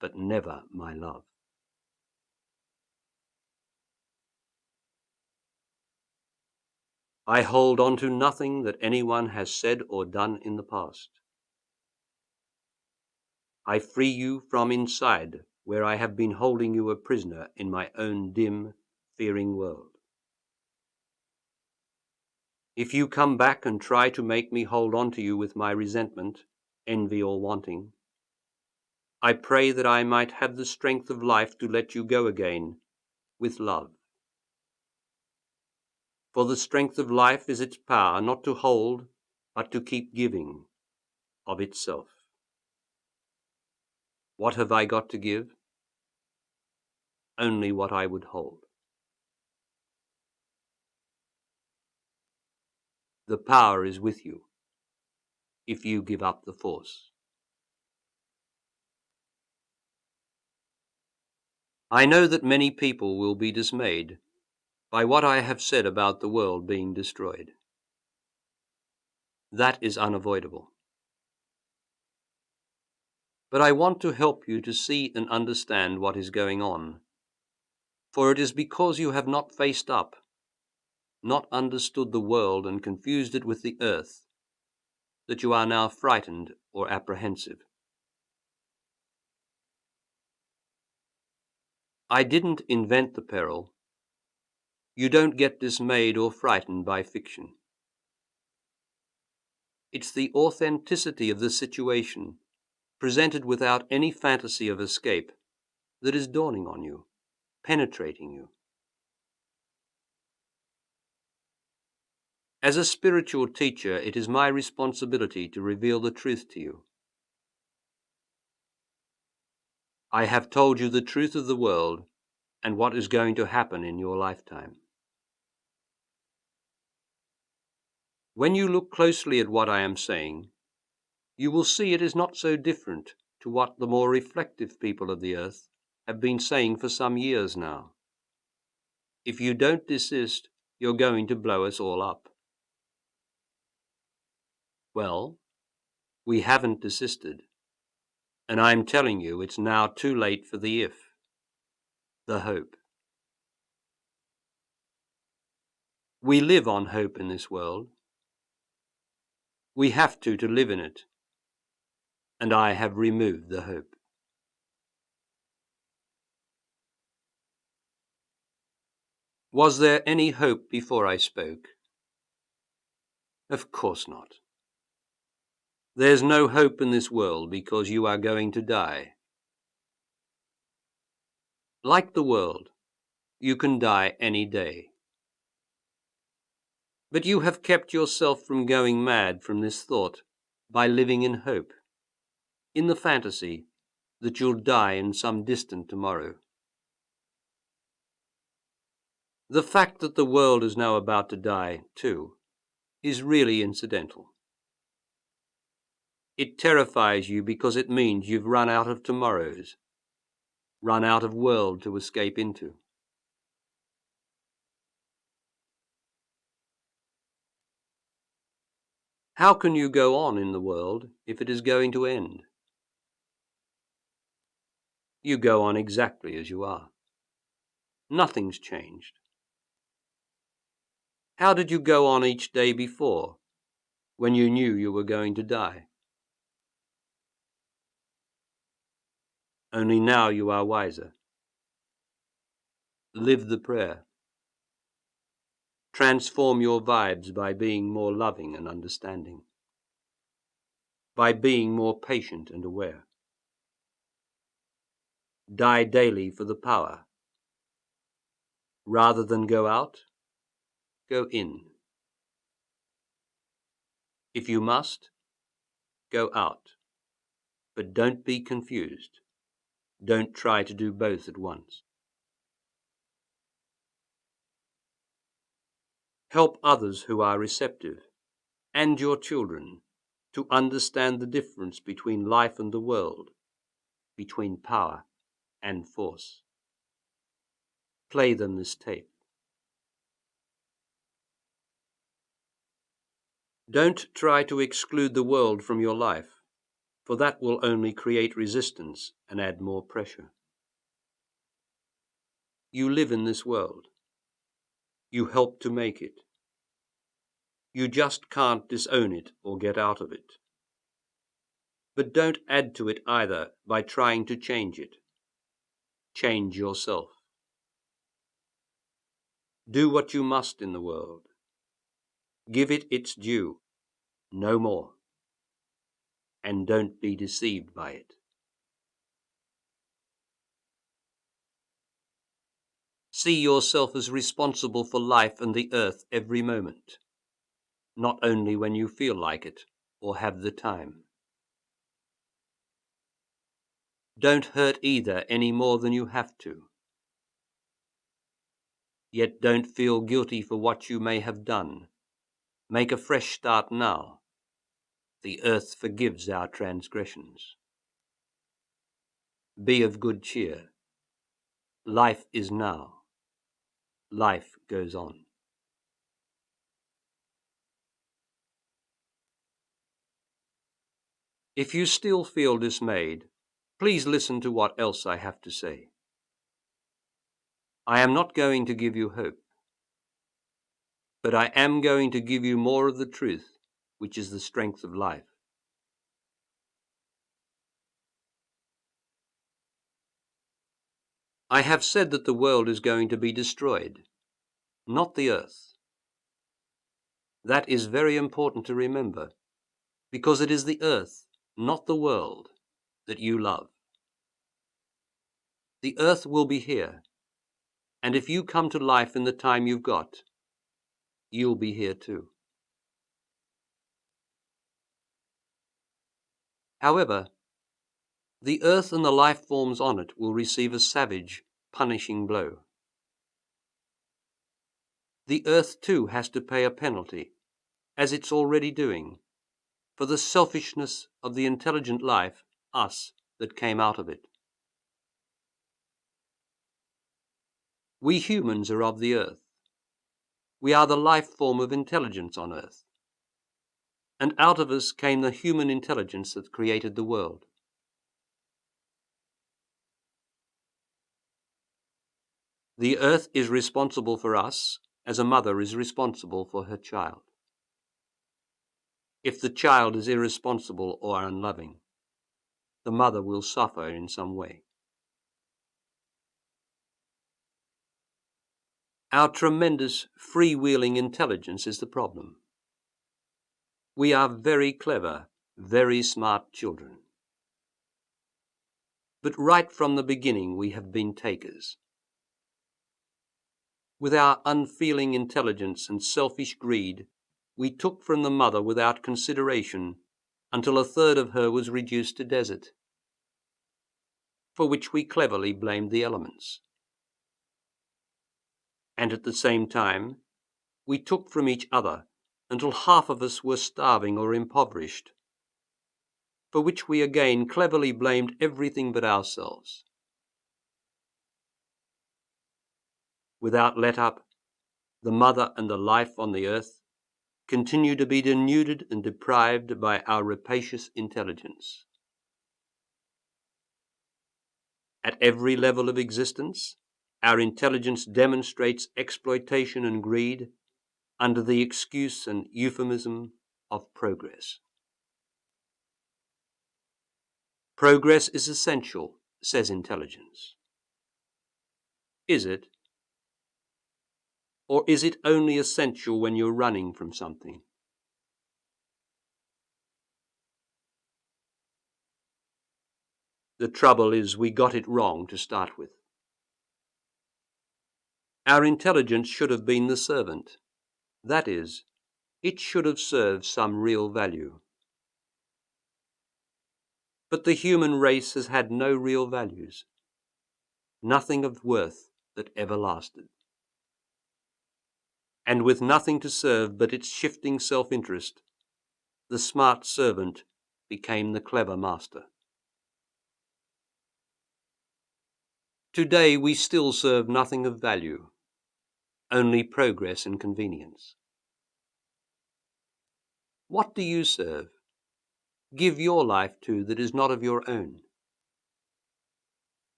but never my love. I hold on to nothing that anyone has said or done in the past. I free you from inside, where I have been holding you a prisoner in my own dim, fearing world. If you come back and try to make me hold on to you with my resentment, envy, or wanting, I pray that I might have the strength of life to let you go again with love. For the strength of life is its power not to hold, but to keep giving of itself. What have I got to give? Only what I would hold. The power is with you, if you give up the force. I know that many people will be dismayed by what I have said about the world being destroyed. That is unavoidable. But I want to help you to see and understand what is going on, for it is because you have not faced up, not understood the world and confused it with the earth, that you are now frightened or apprehensive. I didn't invent the peril. You don't get dismayed or frightened by fiction. It's the authenticity of the situation, presented without any fantasy of escape, that is dawning on you, penetrating you. As a spiritual teacher, it is my responsibility to reveal the truth to you. I have told you the truth of the world and what is going to happen in your lifetime. When you look closely at what I am saying, you will see it is not so different to what the more reflective people of the earth have been saying for some years now. If you don't desist, you're going to blow us all up. Well, we haven't desisted, and I'm telling you it's now too late for the if, the hope. We live on hope in this world. We have to live in it, and I have removed the hope. Was there any hope before I spoke? Of course not. There's no hope in this world because you are going to die. Like the world, you can die any day. But you have kept yourself from going mad from this thought by living in hope, in the fantasy that you'll die in some distant tomorrow. The fact that the world is now about to die, too, is really incidental. It terrifies you because it means you've run out of tomorrows, run out of world to escape into. How can you go on in the world if it is going to end? You go on exactly as you are. Nothing's changed. How did you go on each day before, when you knew you were going to die? Only now you are wiser. Live the prayer. Transform your vibes by being more loving and understanding, by being more patient and aware. Die daily for the power. Rather than go out, go in. If you must, go out. But don't be confused. Don't try to do both at once. Help others who are receptive, and your children, to understand the difference between life and the world, between power and force. Play them this tape. Don't try to exclude the world from your life, for that will only create resistance and add more pressure. You live in this world. You help to make it. You just can't disown it or get out of it. But don't add to it either by trying to change it. Change yourself. Do what you must in the world. Give it its due, no more. And don't be deceived by it. See yourself as responsible for life and the earth every moment, not only when you feel like it or have the time. Don't hurt either any more than you have to. Yet don't feel guilty for what you may have done. Make a fresh start now. The earth forgives our transgressions. Be of good cheer. Life is now. Life goes on. If you still feel dismayed, please listen to what else I have to say. I am not going to give you hope, but I am going to give you more of the truth, which is the strength of life. I have said that the world is going to be destroyed, not the earth. That is very important to remember, because it is the earth, not the world, that you love. The earth will be here, and if you come to life in the time you've got, you'll be here too. However, the earth and the life forms on it will receive a savage, punishing blow. The earth too has to pay a penalty, as it's already doing, for the selfishness of the intelligent life, us, that came out of it. We humans are of the earth. We are the life form of intelligence on earth. And out of us came the human intelligence that created the world. The earth is responsible for us as a mother is responsible for her child. If the child is irresponsible or unloving, the mother will suffer in some way. Our tremendous freewheeling intelligence is the problem. We are very clever, very smart children. But right from the beginning we have been takers. With our unfeeling intelligence and selfish greed, we took from the mother without consideration until a third of her was reduced to desert, for which we cleverly blamed the elements. And at the same time, we took from each other until half of us were starving or impoverished, for which we again cleverly blamed everything but ourselves. Without let-up, the mother and the life on the earth continue to be denuded and deprived by our rapacious intelligence. At every level of existence, our intelligence demonstrates exploitation and greed under the excuse and euphemism of progress. Progress is essential, says intelligence. Is it? Or is it only essential when you're running from something? The trouble is we got it wrong to start with. Our intelligence should have been the servant. That is, it should have served some real value. But the human race has had no real values, nothing of worth that ever lasted. and with nothing to serve but its shifting self-interest, the smart servant became the clever master. Today we still serve nothing of value, only progress and convenience. What do you serve? Give your life to that is not of your own.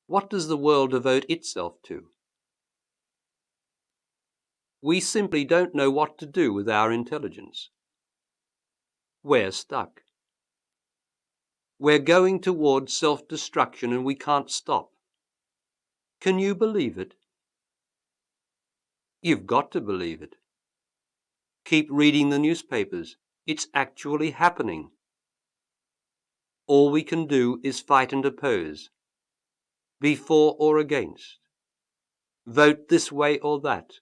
What does the world devote itself to? We simply don't know what to do with our intelligence. We're stuck. We're going towards self-destruction and we can't stop. Can you believe it? You've got to believe it. Keep reading the newspapers. It's actually happening. All we can do is fight and oppose, be for or against, vote this way or that,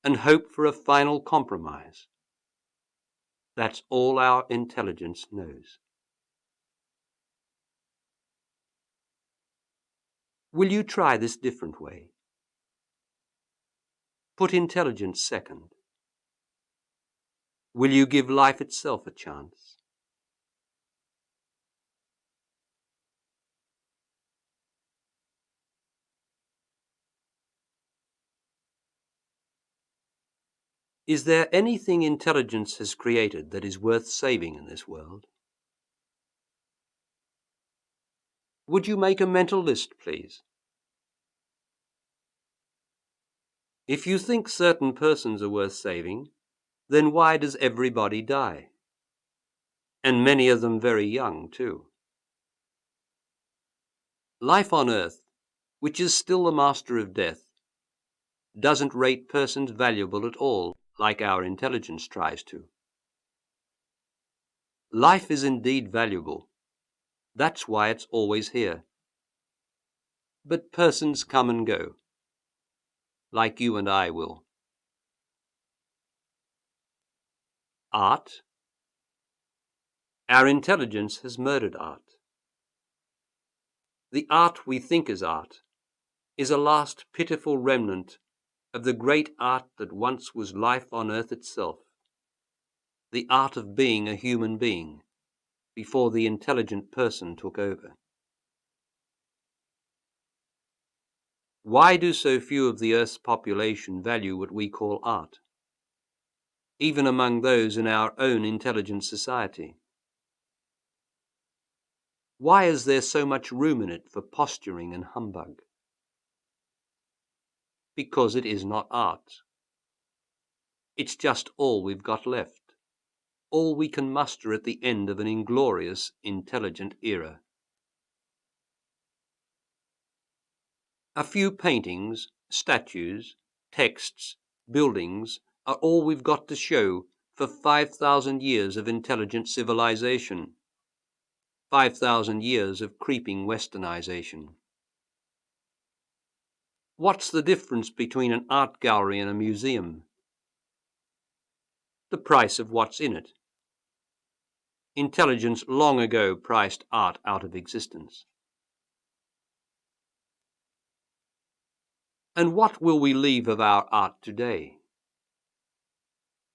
and hope for a final compromise. That's all our intelligence knows. Will you try this different way? Put intelligence second. Will you give life itself a chance? Is there anything intelligence has created that is worth saving in this world? Would you make a mental list, please? If you think certain persons are worth saving, then why does everybody die? And many of them very young, too. Life on earth, which is still the master of death, doesn't rate persons valuable at all, like our intelligence tries to. Life is indeed valuable. That's why it's always here. But persons come and go, like you and I will. Art? Our intelligence has murdered art. The art we think is art is a last pitiful remnant of the great art that once was life on earth itself, the art of being a human being before the intelligent person took over. Why do so few of the earth's population value what we call art, even among those in our own intelligent society? Why is there so much room in it for posturing and humbug? Because it is not art. It's just all we've got left, all we can muster at the end of an inglorious, intelligent era. A few paintings, statues, texts, buildings are all we've got to show for 5,000 years of intelligent civilization, 5,000 years of creeping westernization. What's the difference between an art gallery and a museum? The price of what's in it. Intelligence long ago priced art out of existence. And what will we leave of our art today?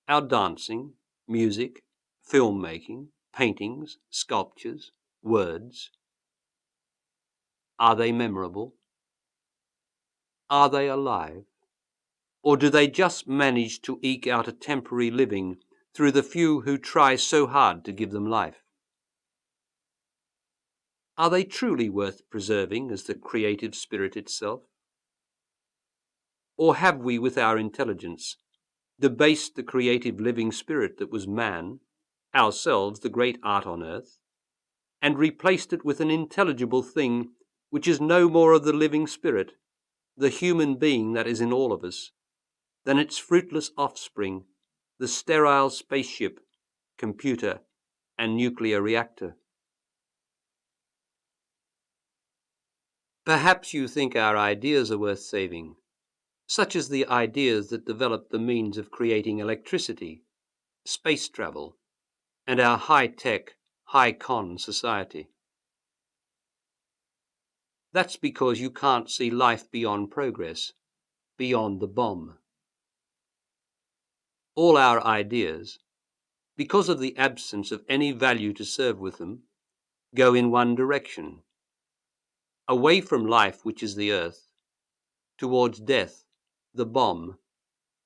Our dancing, music, film-making, paintings, sculptures, words. Are they memorable? Are they alive? Or do they just manage to eke out a temporary living through the few who try so hard to give them life? Are they truly worth preserving as the creative spirit itself? Or have we, with our intelligence, debased the creative living spirit that was man, ourselves the great art on earth, and replaced it with an intelligible thing which is no more of the living spirit, the human being that is in all of us, than its fruitless offspring, the sterile spaceship, computer, and nuclear reactor? Perhaps you think our ideas are worth saving, such as the ideas that developed the means of creating electricity, space travel, and our high-tech, high-con society. That's because you can't see life beyond progress, beyond the bomb. All our ideas, because of the absence of any value to serve with them, go in one direction, away from life, which is the earth, towards death, the bomb,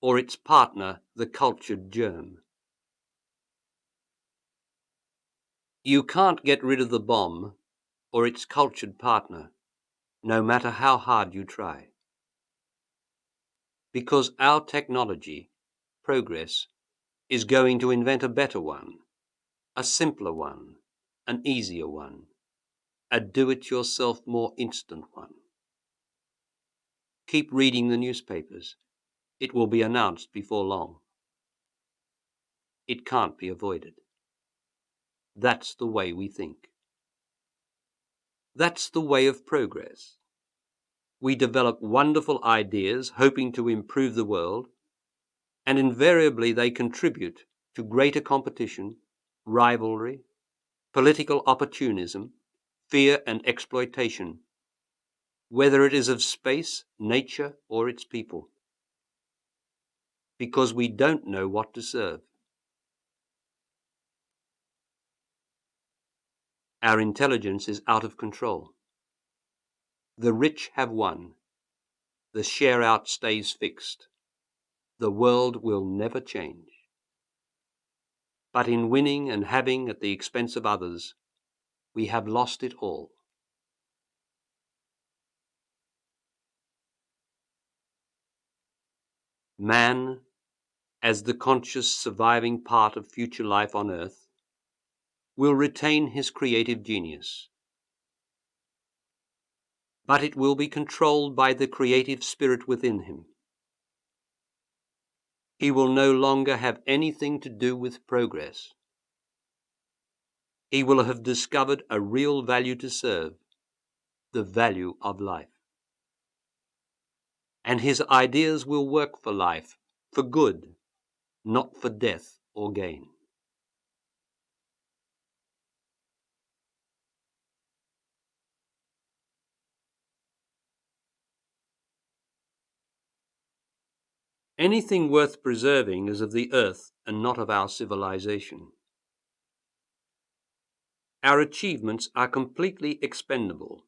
or its partner, the cultured germ. You can't get rid of the bomb or its cultured partner, no matter how hard you try. Because our technology, progress, is going to invent a better one, a simpler one, an easier one, a do-it-yourself, more instant one. Keep reading the newspapers. It will be announced before long. It can't be avoided. That's the way we think. That's the way of progress. We develop wonderful ideas hoping to improve the world, and invariably they contribute to greater competition, rivalry, political opportunism, fear and exploitation, whether it is of space, nature, or its people. Because we don't know what to serve. Our intelligence is out of control. The rich have won. The share-out stays fixed. The world will never change. But in winning and having at the expense of others, we have lost it all. Man, as the conscious surviving part of future life on Earth, will retain his creative genius. But it will be controlled by the creative spirit within him. He will no longer have anything to do with progress. He will have discovered a real value to serve, the value of life. And his ideas will work for life, for good, not for death or gain. Anything worth preserving is of the earth and not of our civilization. Our achievements are completely expendable,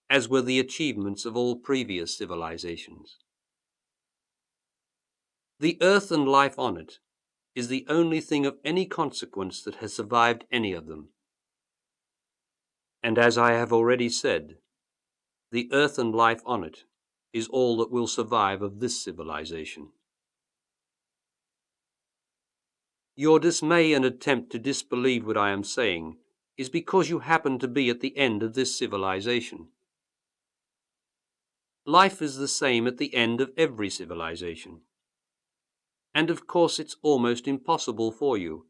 as were the achievements of all previous civilizations. The earth and life on it is the only thing of any consequence that has survived any of them. And as I have already said, the earth and life on it is all that will survive of this civilization. Your dismay and attempt to disbelieve what I am saying is because you happen to be at the end of this civilization. Life is the same at the end of every civilization. And of course it's almost impossible for you,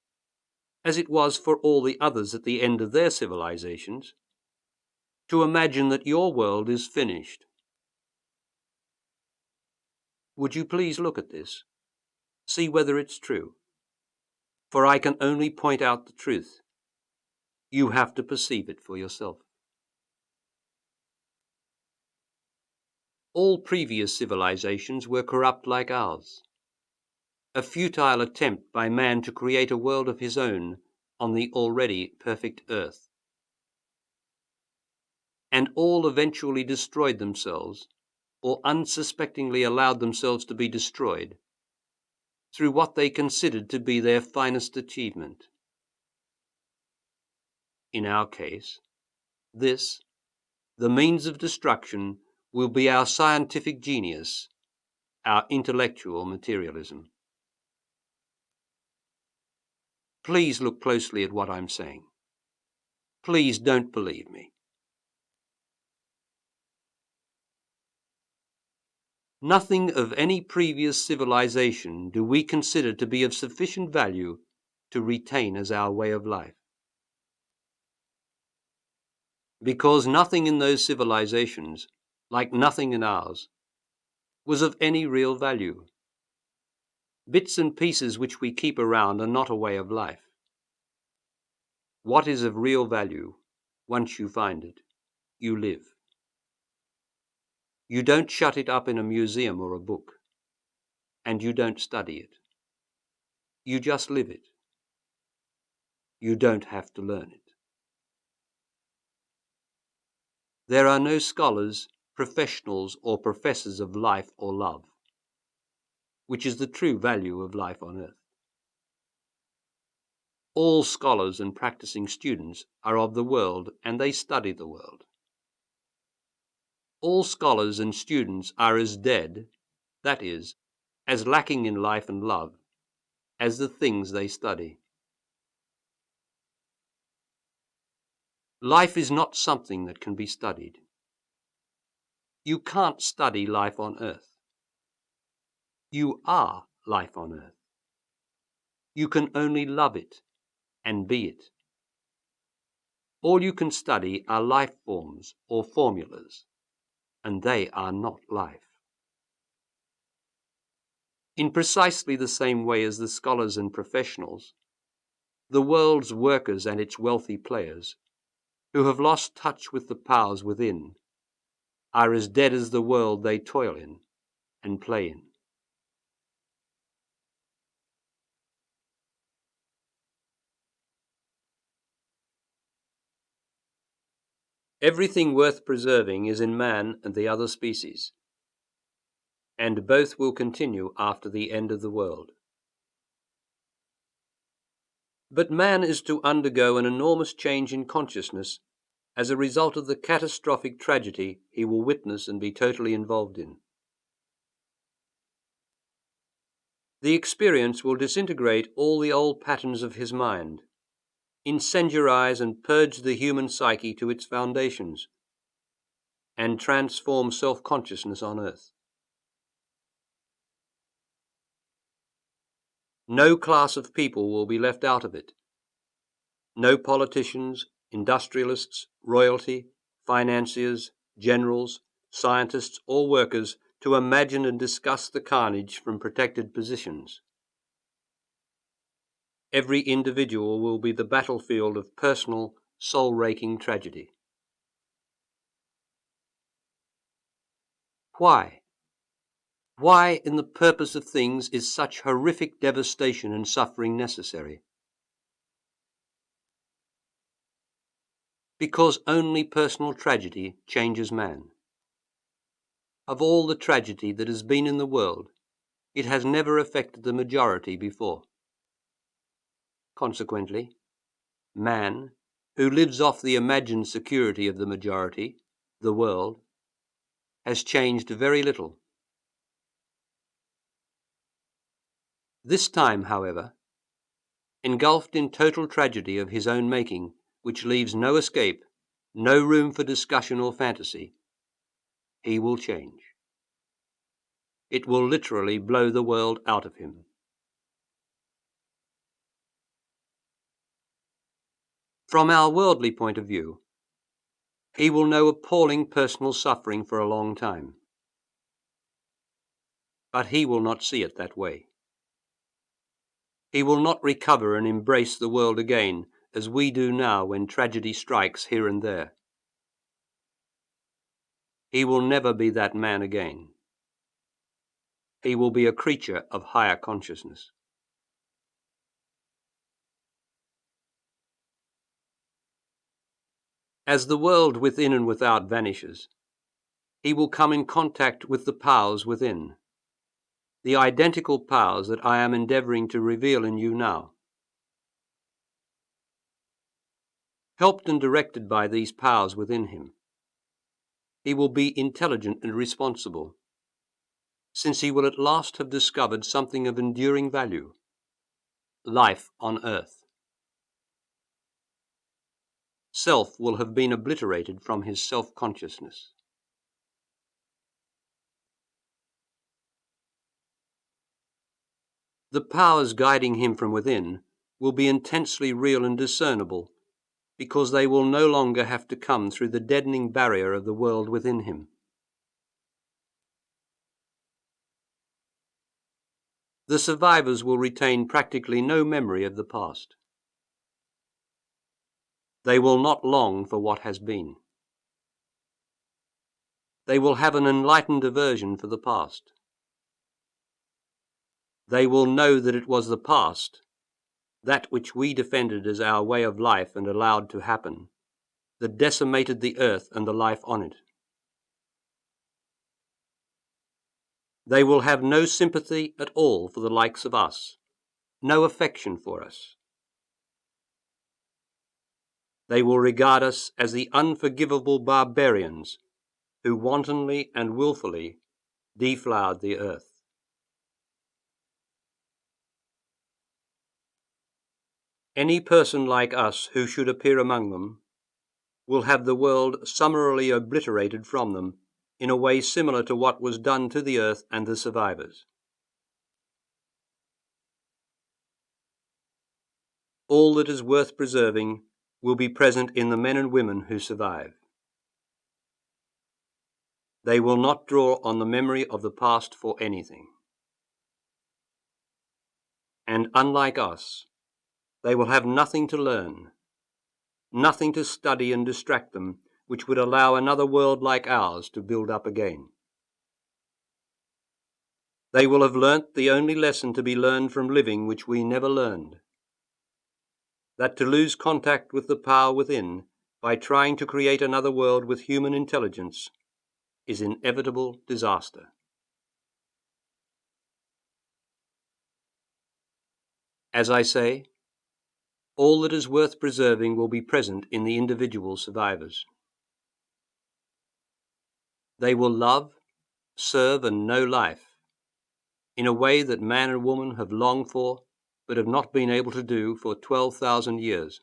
as it was for all the others at the end of their civilizations, to imagine that your world is finished. Would you please look at this? See whether it's true. For I can only point out the truth. You have to perceive it for yourself. All previous civilizations were corrupt like ours. A futile attempt by man to create a world of his own on the already perfect earth. And all eventually destroyed themselves, or unsuspectingly allowed themselves to be destroyed, through what they considered to be their finest achievement. In our case, this, the means of destruction, will be our scientific genius, our intellectual materialism. Please look closely at what I'm saying. Please don't believe me. Nothing of any previous civilization do we consider to be of sufficient value to retain as our way of life. Because nothing in those civilizations, like nothing in ours, was of any real value. Bits and pieces which we keep around are not a way of life. What is of real value, once you find it, you live. You don't shut it up in a museum or a book, and you don't study it. You just live it. You don't have to learn it. There are no scholars, professionals, or professors of life or love, which is the true value of life on earth. All scholars and practicing students are of the world, and they study the world. All scholars and students are as dead, that is, as lacking in life and love, as the things they study. Life is not something that can be studied. You can't study life on earth. You are life on earth. You can only love it and be it. All you can study are life forms or formulas, and they are not life. In precisely the same way as the scholars and professionals, the world's workers and its wealthy players, who have lost touch with the powers within, are as dead as the world they toil in and play in. Everything worth preserving is in man and the other species, and both will continue after the end of the world. But man is to undergo an enormous change in consciousness as a result of the catastrophic tragedy he will witness and be totally involved in. The experience will disintegrate all the old patterns of his mind, incendiarize and purge the human psyche to its foundations, and transform self-consciousness on earth. No class of people will be left out of it. No politicians, industrialists, royalty, financiers, generals, scientists, or workers to imagine and discuss the carnage from protected positions. Every individual will be the battlefield of personal, soul-raking tragedy. Why? Why, in the purpose of things, is such horrific devastation and suffering necessary? Because only personal tragedy changes man. Of all the tragedy that has been in the world, it has never affected the majority before. Consequently, man, who lives off the imagined security of the majority, the world, has changed very little. This time, however, engulfed in total tragedy of his own making, which leaves no escape, no room for discussion or fantasy, he will change. It will literally blow the world out of him. From our worldly point of view, he will know appalling personal suffering for a long time. But he will not see it that way. He will not recover and embrace the world again as we do now when tragedy strikes here and there. He will never be that man again. He will be a creature of higher consciousness. As the world within and without vanishes, he will come in contact with the powers within, the identical powers that I am endeavoring to reveal in you now. Helped and directed by these powers within him, he will be intelligent and responsible, since he will at last have discovered something of enduring value: life on earth. Self will have been obliterated from his self-consciousness. The powers guiding him from within will be intensely real and discernible, because they will no longer have to come through the deadening barrier of the world within him. The survivors will retain practically no memory of the past. They will not long for what has been. They will have an enlightened aversion for the past. They will know that it was the past, that which we defended as our way of life and allowed to happen, that decimated the earth and the life on it. They will have no sympathy at all for the likes of us, no affection for us. They will regard us as the unforgivable barbarians who wantonly and willfully deflowered the earth. Any person like us who should appear among them will have the world summarily obliterated from them in a way similar to what was done to the earth and the survivors. All that is worth preserving will be present in the men and women who survive. They will not draw on the memory of the past for anything. And unlike us, they will have nothing to learn, nothing to study and distract them which would allow another world like ours to build up again. They will have learnt the only lesson to be learned from living which we never learned, that to lose contact with the power within by trying to create another world with human intelligence is inevitable disaster. As I say, all that is worth preserving will be present in the individual survivors. They will love, serve, and know life in a way that man and woman have longed for but have not been able to do for 12,000 years.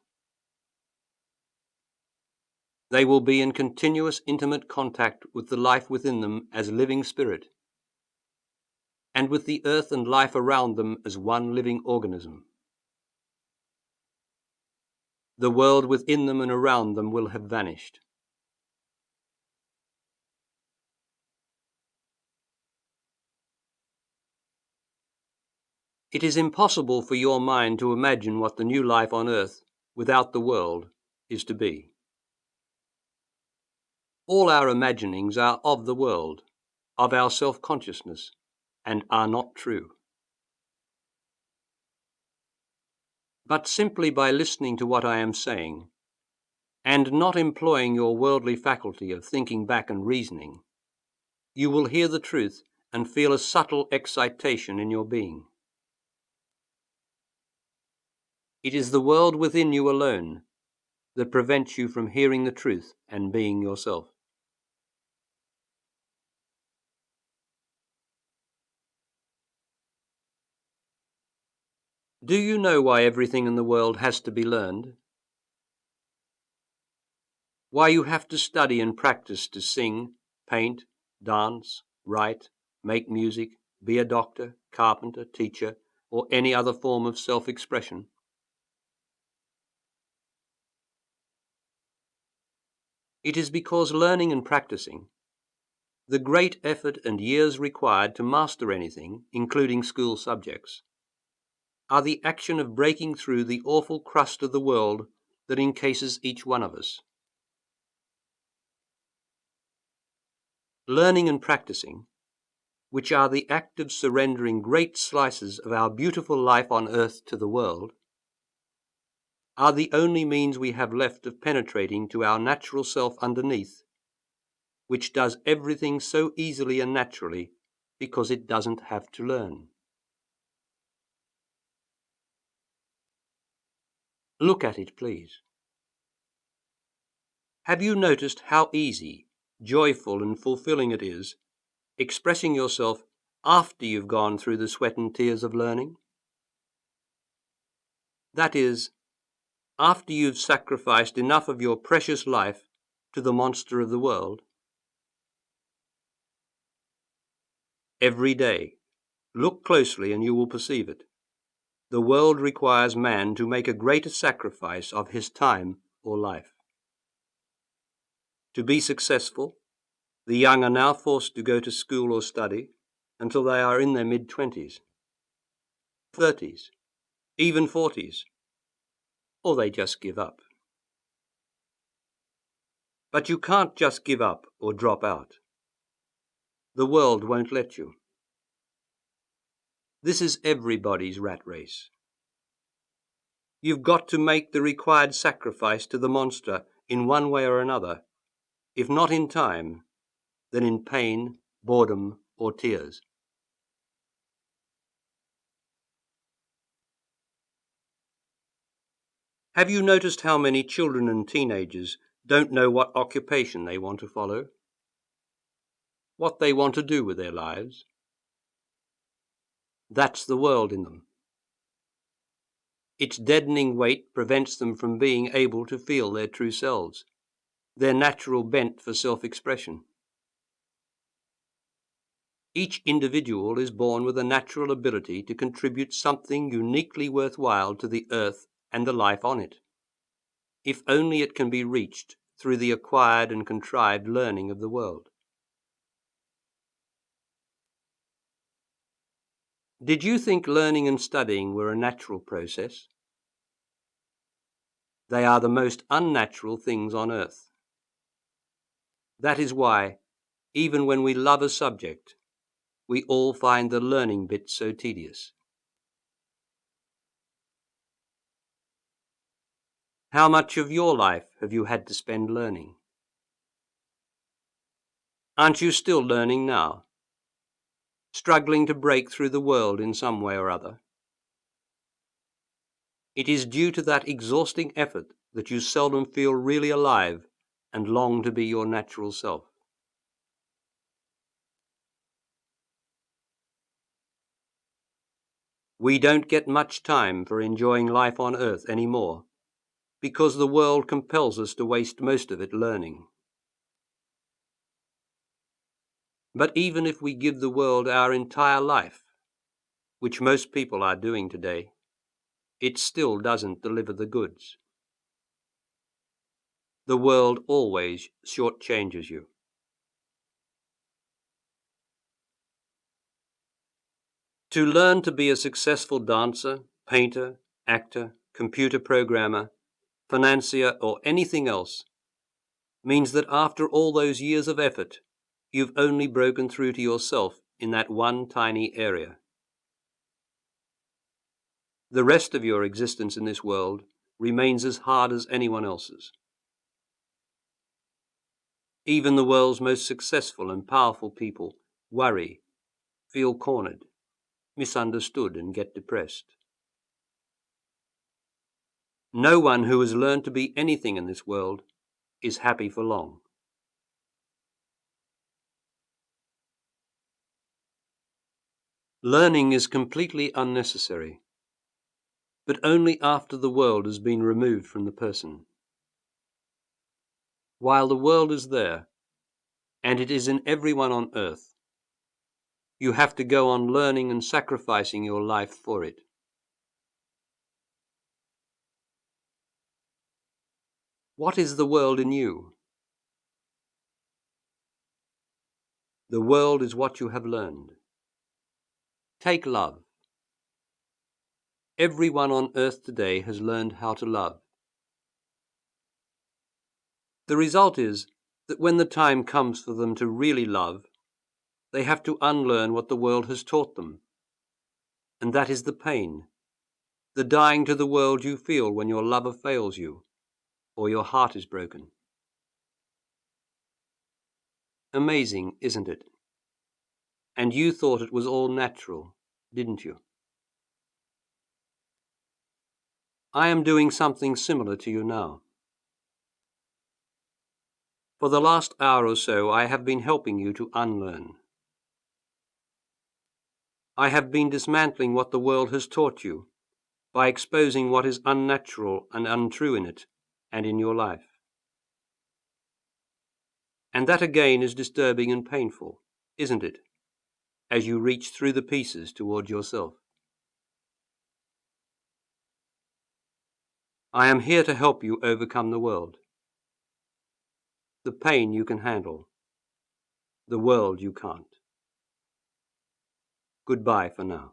They will be in continuous intimate contact with the life within them as living spirit, and with the earth and life around them as one living organism. The world within them and around them will have vanished. It is impossible for your mind to imagine what the new life on earth, without the world, is to be. All our imaginings are of the world, of our self-consciousness, and are not true. But simply by listening to what I am saying, and not employing your worldly faculty of thinking back and reasoning, you will hear the truth and feel a subtle excitation in your being. It is the world within you alone that prevents you from hearing the truth and being yourself. Do you know why everything in the world has to be learned? Why you have to study and practice to sing, paint, dance, write, make music, be a doctor, carpenter, teacher, or any other form of self-expression? It is because learning and practicing, the great effort and years required to master anything, including school subjects, are the action of breaking through the awful crust of the world that encases each one of us. Learning and practicing, which are the act of surrendering great slices of our beautiful life on earth to the world, are the only means we have left of penetrating to our natural self underneath, which does everything so easily and naturally because it doesn't have to learn. Look at it, please. Have you noticed how easy, joyful, and fulfilling it is expressing yourself after you've gone through the sweat and tears of learning? That is, after you've sacrificed enough of your precious life to the monster of the world. Every day, look closely and you will perceive it. The world requires man to make a greater sacrifice of his time or life. To be successful, the young are now forced to go to school or study until they are in their mid-20s, 30s, even 40s, or they just give up. But you can't just give up or drop out. The world won't let you. This is everybody's rat race. You've got to make the required sacrifice to the monster in one way or another, if not in time, then in pain, boredom, or tears. Have you noticed how many children and teenagers don't know what occupation they want to follow? What they want to do with their lives? That's the world in them. Its deadening weight prevents them from being able to feel their true selves, their natural bent for self-expression. Each individual is born with a natural ability to contribute something uniquely worthwhile to the earth and the life on it, if only it can be reached through the acquired and contrived learning of the world. Did you think learning and studying were a natural process? They are the most unnatural things on earth. That is why, even when we love a subject, we all find the learning bit so tedious. How much of your life have you had to spend learning? Aren't you still learning now? Struggling to break through the world in some way or other? It is due to that exhausting effort that you seldom feel really alive and long to be your natural self. We don't get much time for enjoying life on earth anymore, because the world compels us to waste most of it learning. But even if we give the world our entire life, which most people are doing today, it still doesn't deliver the goods. The world always shortchanges you. To learn to be a successful dancer, painter, actor, computer programmer, financier, or anything else means that after all those years of effort, you've only broken through to yourself in that one tiny area. The rest of your existence in this world remains as hard as anyone else's. Even the world's most successful and powerful people worry, feel cornered, misunderstood, and get depressed. No one who has learned to be anything in this world is happy for long. Learning is completely unnecessary, but only after the world has been removed from the person. While the world is there, and it is in everyone on earth, you have to go on learning and sacrificing your life for it. What is the world in you? The world is what you have learned. Take love. Everyone on earth today has learned how to love. The result is that when the time comes for them to really love, they have to unlearn what the world has taught them. And that is the pain, the dying to the world you feel when your lover fails you, or your heart is broken. Amazing, isn't it? And you thought it was all natural, didn't you? I am doing something similar to you now. For the last hour or so, I have been helping you to unlearn. I have been dismantling what the world has taught you by exposing what is unnatural and untrue in it and in your life. And that again is disturbing and painful, isn't it, as you reach through the pieces toward yourself? I am here to help you overcome the world. The pain you can handle, the world you can't. Goodbye for now.